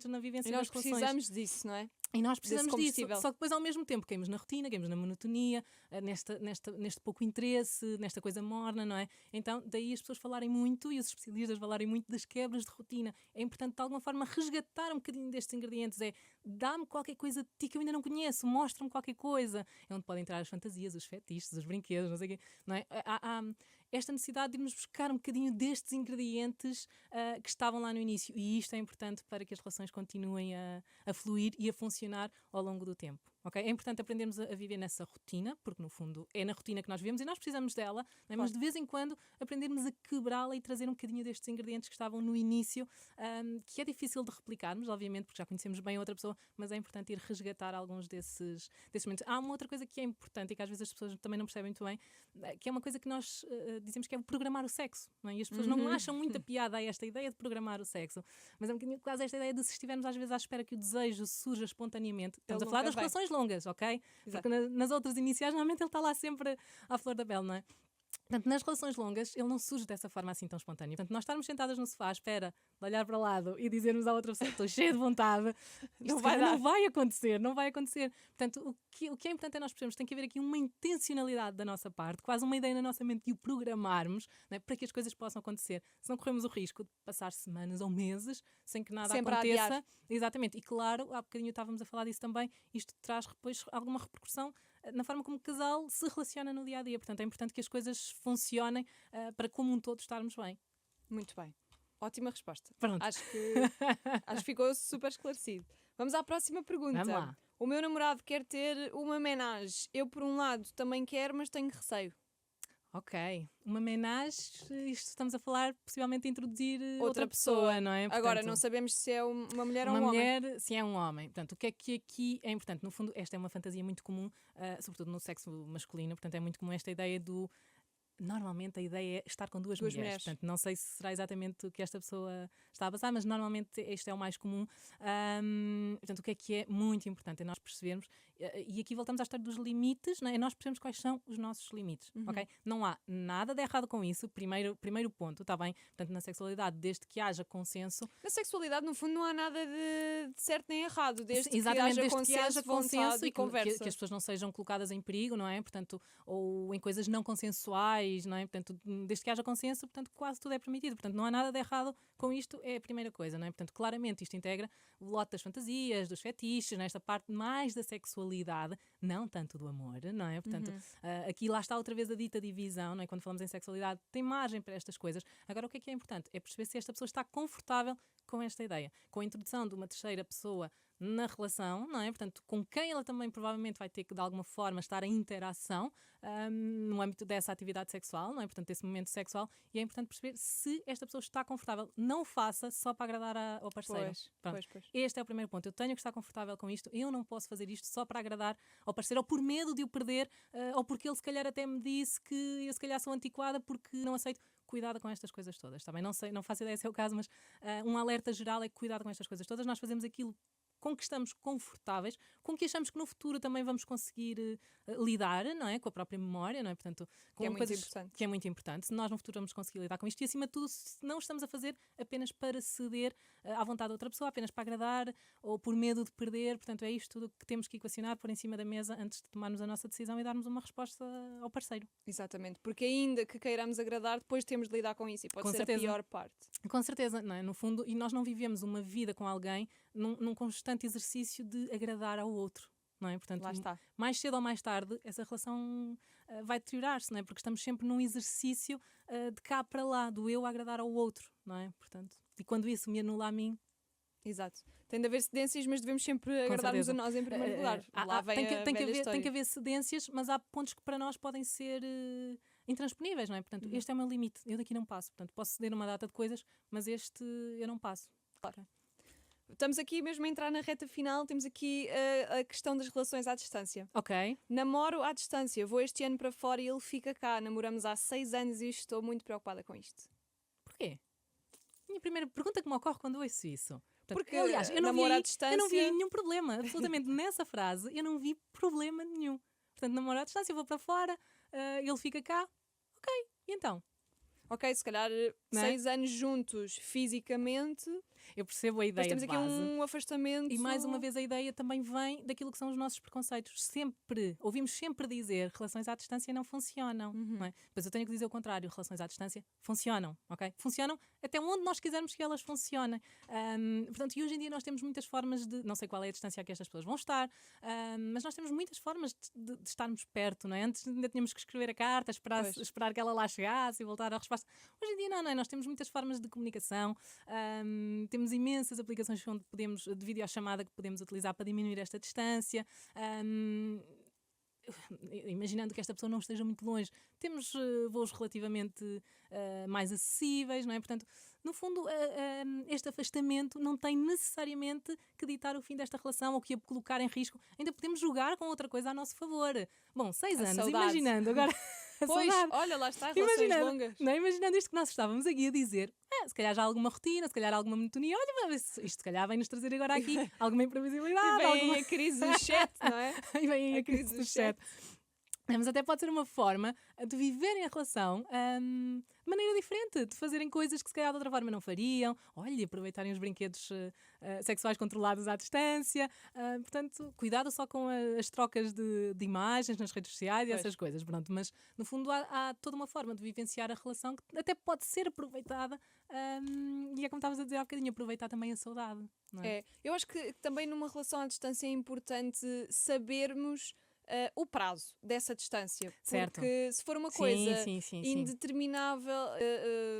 na vivência E das nós relações. precisamos disso, não é? E nós precisamos disso, combustível. só que depois ao mesmo tempo caímos na rotina, caímos na monotonia, neste pouco interesse, nesta coisa morna, não é? Então daí as pessoas falarem muito e os especialistas falarem muito das quebras de rotina. É importante de alguma forma resgatar um bocadinho destes ingredientes, dá-me qualquer coisa de ti que eu ainda não conheço, mostra-me qualquer coisa. É onde podem entrar as fantasias, os fetiches, os brinquedos, não sei o quê, não é? Há esta necessidade de irmos buscar um bocadinho destes ingredientes que estavam lá no início, e isto é importante para que as relações continuem a fluir e a funcionar ao longo do tempo. Okay? É importante aprendermos a viver nessa rotina, porque no fundo é na rotina que nós vivemos e nós precisamos dela, não é? Mas de vez em quando aprendermos a quebrá-la e trazer um bocadinho destes ingredientes que estavam no início, que é difícil de replicarmos, obviamente, porque já conhecemos bem a outra pessoa, mas é importante ir resgatar alguns desses momentos. Há uma outra coisa que é importante e que às vezes as pessoas também não percebem muito bem, que é uma coisa que nós dizemos que é o programar o sexo, não é? E as pessoas não acham muita piada a esta ideia de programar o sexo, mas é um bocadinho quase esta ideia de se estivermos às vezes à espera que o desejo surja espontaneamente. Estamos a falar das relações longas, ok? Exato. Porque nas outras iniciais normalmente ele está lá sempre à flor da pele, não é? Portanto, nas relações longas, ele não surge dessa forma assim tão espontânea. Portanto, nós estarmos sentadas no sofá à espera de olhar para o lado e dizermos à outra pessoa, estou cheia de vontade, não vai acontecer. Portanto, o que é importante é nós percebermos, tem que haver aqui uma intencionalidade da nossa parte, quase uma ideia na nossa mente de o programarmos, não é? Para que as coisas possam acontecer. Se não corremos o risco de passar semanas ou meses sem que nada Sempre aconteça. a adiar. Exatamente. E claro, há bocadinho estávamos a falar disso também, isto traz depois alguma repercussão na forma como o casal se relaciona no dia-a-dia. Portanto, é importante que as coisas funcionem para como um todo estarmos bem. Muito bem. Ótima resposta. Pronto. Acho que ficou super esclarecido. Vamos à próxima pergunta. Vamos lá. O meu namorado quer ter uma ménage. Eu, por um lado, também quero, mas tenho receio. Ok. Uma menage, isto estamos a falar possivelmente de introduzir Outra pessoa, não é? Agora, Portanto, não sabemos se é uma mulher ou uma um homem. mulher, se é um homem. Portanto, o que é que aqui é importante? No fundo, esta é uma fantasia muito comum, sobretudo no sexo masculino. Portanto, é muito comum esta ideia do... Normalmente a ideia é estar com duas mulheres. Portanto, não sei se será exatamente o que esta pessoa está a passar, mas normalmente este é o mais comum. Portanto, o que é muito importante é nós percebermos, e aqui voltamos à história dos limites, não é? Nós percebemos quais são os nossos limites, ok? Não há nada de errado com isso, primeiro ponto, está bem? Portanto, na sexualidade, desde que haja consenso... Na sexualidade, no fundo, não há nada de certo nem errado, desde Exatamente, que haja desde consenso, que haja consenso e conversa. que as pessoas não sejam colocadas em perigo, não é? Portanto, ou em coisas não consensuais, não é? Portanto, desde que haja consenso, portanto, quase tudo é permitido. Portanto, não há nada de errado com isto, é a primeira coisa, não é? Portanto, claramente isto integra o lote das fantasias, dos fetiches, nesta parte mais da sexualidade, não tanto do amor, não é? Portanto, aqui lá está outra vez a dita divisão, não é? Quando falamos em sexualidade, tem margem para estas coisas. Agora, o que é importante? É perceber se esta pessoa está confortável com esta ideia, com a introdução de uma terceira pessoa na relação, não é? Portanto, com quem ela também provavelmente vai ter que de alguma forma estar em interação no âmbito dessa atividade sexual, não é? Portanto, desse momento sexual, e é importante perceber se esta pessoa está confortável. Não o faça só para agradar ao parceiro. Pois. Este é o primeiro ponto. Eu tenho que estar confortável com isto, eu não posso fazer isto só para agradar ao parceiro, ou por medo de o perder, ou porque ele se calhar até me disse que eu se calhar sou antiquada porque não aceito. Cuidado com estas coisas todas, está bem? Não sei, não faço ideia se é o caso, mas um alerta geral é que cuidado com estas coisas todas. Nós fazemos aquilo com que estamos confortáveis, com que achamos que no futuro também vamos conseguir lidar, não é? Com a própria memória, não é? Portanto, com que é muito coisas importante. que é muito importante. Se nós no futuro vamos conseguir lidar com isto, e acima de tudo, se não estamos a fazer apenas para ceder à vontade de outra pessoa, apenas para agradar ou por medo de perder. Portanto, é isto tudo que temos que equacionar, pôr em cima da mesa antes de tomarmos a nossa decisão e darmos uma resposta ao parceiro. Exatamente, porque ainda que queiramos agradar, depois temos de lidar com isso e pode Com ser certeza. a pior parte. Com certeza, não é? No fundo, e nós não vivemos uma vida com alguém num constante exercício de agradar ao outro, não é? Portanto, Lá está. mais cedo ou mais tarde, essa relação vai deteriorar-se, não é? Porque estamos sempre num exercício de cá para lá, do eu agradar ao outro, não é? Portanto, e quando isso me anula a mim, Exato. Tem de haver cedências, mas devemos sempre agradar-nos certeza. a nós em primeiro lugar. Lá vem a tem velha que haver cedências, mas há pontos que para nós podem ser intransponíveis, não é? Portanto, este é o meu limite, eu daqui não passo. Portanto, posso ceder uma data de coisas, mas este eu não passo. Claro. Estamos aqui mesmo a entrar na reta final, temos aqui a questão das relações à distância. Ok. Namoro à distância, vou este ano para fora e ele fica cá. Namoramos há 6 anos e estou muito preocupada com isto. Porquê? Minha primeira pergunta que me ocorre quando ouço isso. Portanto, Porque, aliás, eu não namoro à vi distância- nenhum problema. Absolutamente nessa frase eu não vi problema nenhum. Portanto, namoro à distância, eu vou para fora, ele fica cá. Ok, e então? Ok, se calhar Não é? 6 anos juntos fisicamente, Eu percebo a mas ideia temos de aqui base. um afastamento. E mais uma vez a ideia também vem daquilo que são os nossos preconceitos. Ouvimos sempre dizer relações à distância não funcionam. Não é? Pois eu tenho que dizer o contrário, relações à distância funcionam, ok? Funcionam até onde nós quisermos que elas funcionem. Portanto, e hoje em dia nós temos muitas formas de, não sei qual é a distância a que estas pessoas vão estar, mas nós temos muitas formas de estarmos perto, não é? Antes ainda tínhamos que escrever a carta, esperar que ela lá chegasse e voltar a resposta. Hoje em dia não é? Nós temos muitas formas de comunicação, temos imensas aplicações onde podemos, de videochamada que podemos utilizar para diminuir esta distância. Imaginando que esta pessoa não esteja muito longe, temos voos relativamente mais acessíveis, não é? Portanto, no fundo, este afastamento não tem necessariamente que ditar o fim desta relação ou que a colocar em risco. Ainda podemos jogar com outra coisa a nosso favor. Bom, 6 anos, saudade. imaginando agora. a Pois, saudade. olha, lá está, relações longas. Não é? Imaginando isto que nós estávamos aqui a dizer, se calhar já há alguma rotina, se calhar há alguma monotonia, olha, vamos ver se isto se calhar vem-nos trazer agora aqui alguma imprevisibilidade. Vem a crise do chat, não é? E vem a a crise crise do do chat. Mas até pode ser uma forma de viverem a relação de maneira diferente, de fazerem coisas que se calhar de outra forma não fariam. Olha, aproveitarem os brinquedos sexuais controlados à distância. Portanto, cuidado só com as trocas de imagens nas redes sociais e Pois. essas coisas. Pronto, mas no fundo há toda uma forma de vivenciar a relação que até pode ser aproveitada. E é como estavas a dizer há bocadinho, aproveitar também a saudade. Não é? É, eu acho que também numa relação à distância é importante sabermos o prazo dessa distância. Certo. Porque se for uma coisa sim. indeterminável,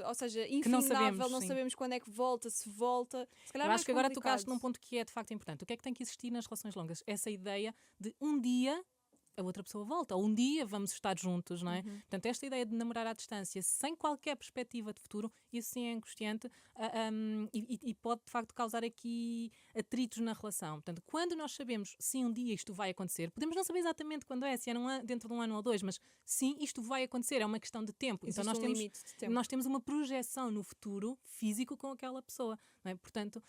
ou seja, Que não infindável, não sim. sabemos quando é que volta, se volta. Se calhar Eu é acho mais que agora complicado. tocaste num ponto que é de facto importante. O que é que tem que existir nas relações longas? Essa ideia de um dia a outra pessoa volta, ou um dia vamos estar juntos, não é? Portanto, esta ideia de namorar à distância sem qualquer perspectiva de futuro, isso sim é angustiante e pode de facto causar aqui atritos na relação. Portanto, quando nós sabemos sim um dia isto vai acontecer, podemos não saber exatamente quando se é dentro de um ano ou 2, mas sim isto vai acontecer, é uma questão de tempo. Existe Então limite de tempo. nós temos uma projeção no futuro físico com aquela pessoa, não é? Portanto,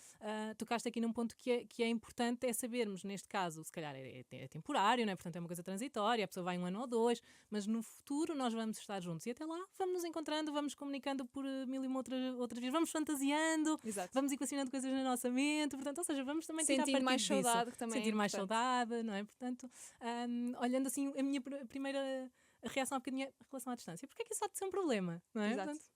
tocaste aqui num ponto que é importante, é sabermos, neste caso, se calhar é temporário, não é? Portanto é uma coisa transitória, a pessoa vai 1 ano ou 2, mas no futuro nós vamos estar juntos e até lá vamos nos encontrando, vamos comunicando por mil e uma outras vezes, vamos fantasiando, Exato. vamos equacionando coisas na nossa mente, portanto, ou seja, vamos também tirar Sentir partido mais disso. saudade, que também é Sentir mais importante. saudade, não é? Portanto, olhando assim, a minha primeira reação um bocadinho é relação à distância. Porque é que isso há de ser um problema, não é? Exato. Portanto,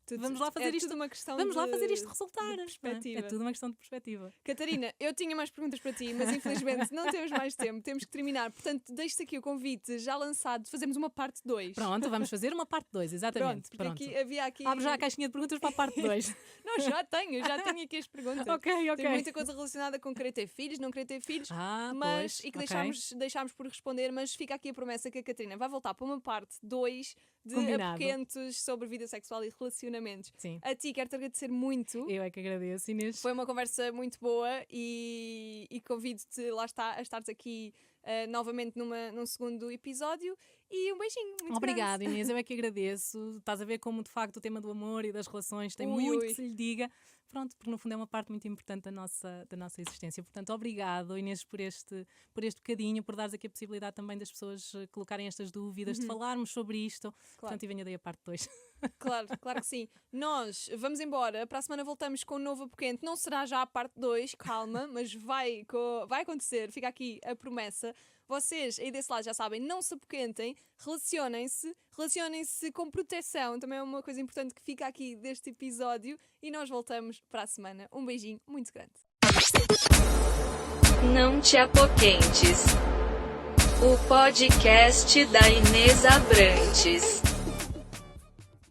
Tudo- vamos lá fazer é isto- tudo uma questão vamos lá de- fazer isto resultar. de não é? perspectiva. É tudo uma questão de perspectiva. Catarina, eu tinha mais perguntas para ti, mas infelizmente não temos mais tempo, temos que terminar. Portanto, deixo-te aqui o convite já lançado, fazemos uma parte 2. Pronto, vamos fazer uma parte 2, exatamente. Porque Pronto. havia aqui. Abre já a caixinha de perguntas para a parte 2. Não, já tenho aqui as perguntas. Ok. Tem muita coisa relacionada com querer ter filhos, não querer ter filhos, Pois, e que ok. deixámos por responder, mas fica aqui a promessa que a Catarina vai voltar para uma parte 2 de Combinado. apoquentos sobre vida sexual e relacionamentos. Sim. A ti quero-te agradecer muito. Eu é que agradeço, Inês. Foi uma conversa muito boa e convido-te, lá está, a estares aqui novamente num segundo episódio. E um beijinho. Muito Obrigada, grande. Inês, eu é que agradeço. Estás a ver como de facto o tema do amor e das relações tem Ui, muito ui. que se lhe diga. Pronto, porque no fundo é uma parte muito importante da nossa existência. Portanto, obrigado, Inês, por este bocadinho, por dares aqui a possibilidade também das pessoas colocarem estas dúvidas, de falarmos sobre isto. Portanto, e venha daí a parte 2. Claro que sim. Nós vamos embora. Para a semana voltamos com um novo apoquente. Não será já a parte 2, calma, mas vai acontecer. Fica aqui a promessa. Vocês aí desse lado já sabem, não se apoquentem, relacionem-se com proteção. Também é uma coisa importante que fica aqui deste episódio. E nós voltamos para a semana. Um beijinho muito grande. Não te apoquentes. O podcast da Inês Abrantes.